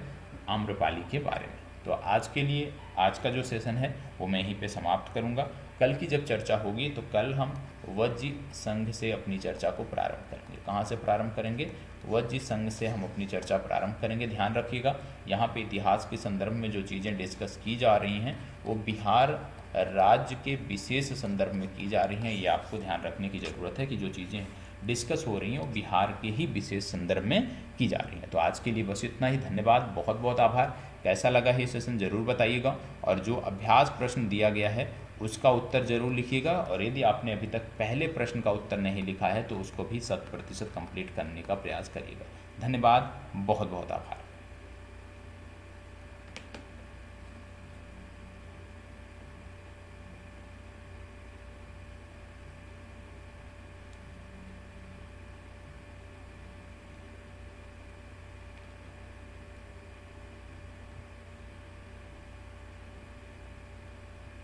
आम्रपाली के बारे में। तो आज के लिए आज का जो सेशन है वो मैं यहीं पे समाप्त करूँगा। कल की जब चर्चा होगी तो कल हम वज्जी संघ से अपनी चर्चा को प्रारंभ करेंगे। कहाँ से प्रारंभ करेंगे? वज्जी संघ से हम अपनी चर्चा प्रारंभ करेंगे। ध्यान रखिएगा, यहाँ पे इतिहास के संदर्भ में जो चीज़ें डिस्कस की जा रही हैं वो बिहार राज्य के विशेष संदर्भ में की जा रही हैं। ये आपको ध्यान रखने की ज़रूरत है कि जो चीज़ें डिस्कस हो रही हैं वो बिहार के ही विशेष संदर्भ में की जा रही है। तो आज के लिए बस इतना ही। धन्यवाद, बहुत बहुत आभार। कैसा लगा ये सेशन ज़रूर बताइएगा, और जो अभ्यास प्रश्न दिया गया है उसका उत्तर ज़रूर लिखिएगा। और यदि आपने अभी तक पहले प्रश्न का उत्तर नहीं लिखा है तो उसको भी 100% कंप्लीट करने का प्रयास करिएगा। धन्यवाद, बहुत बहुत आभार।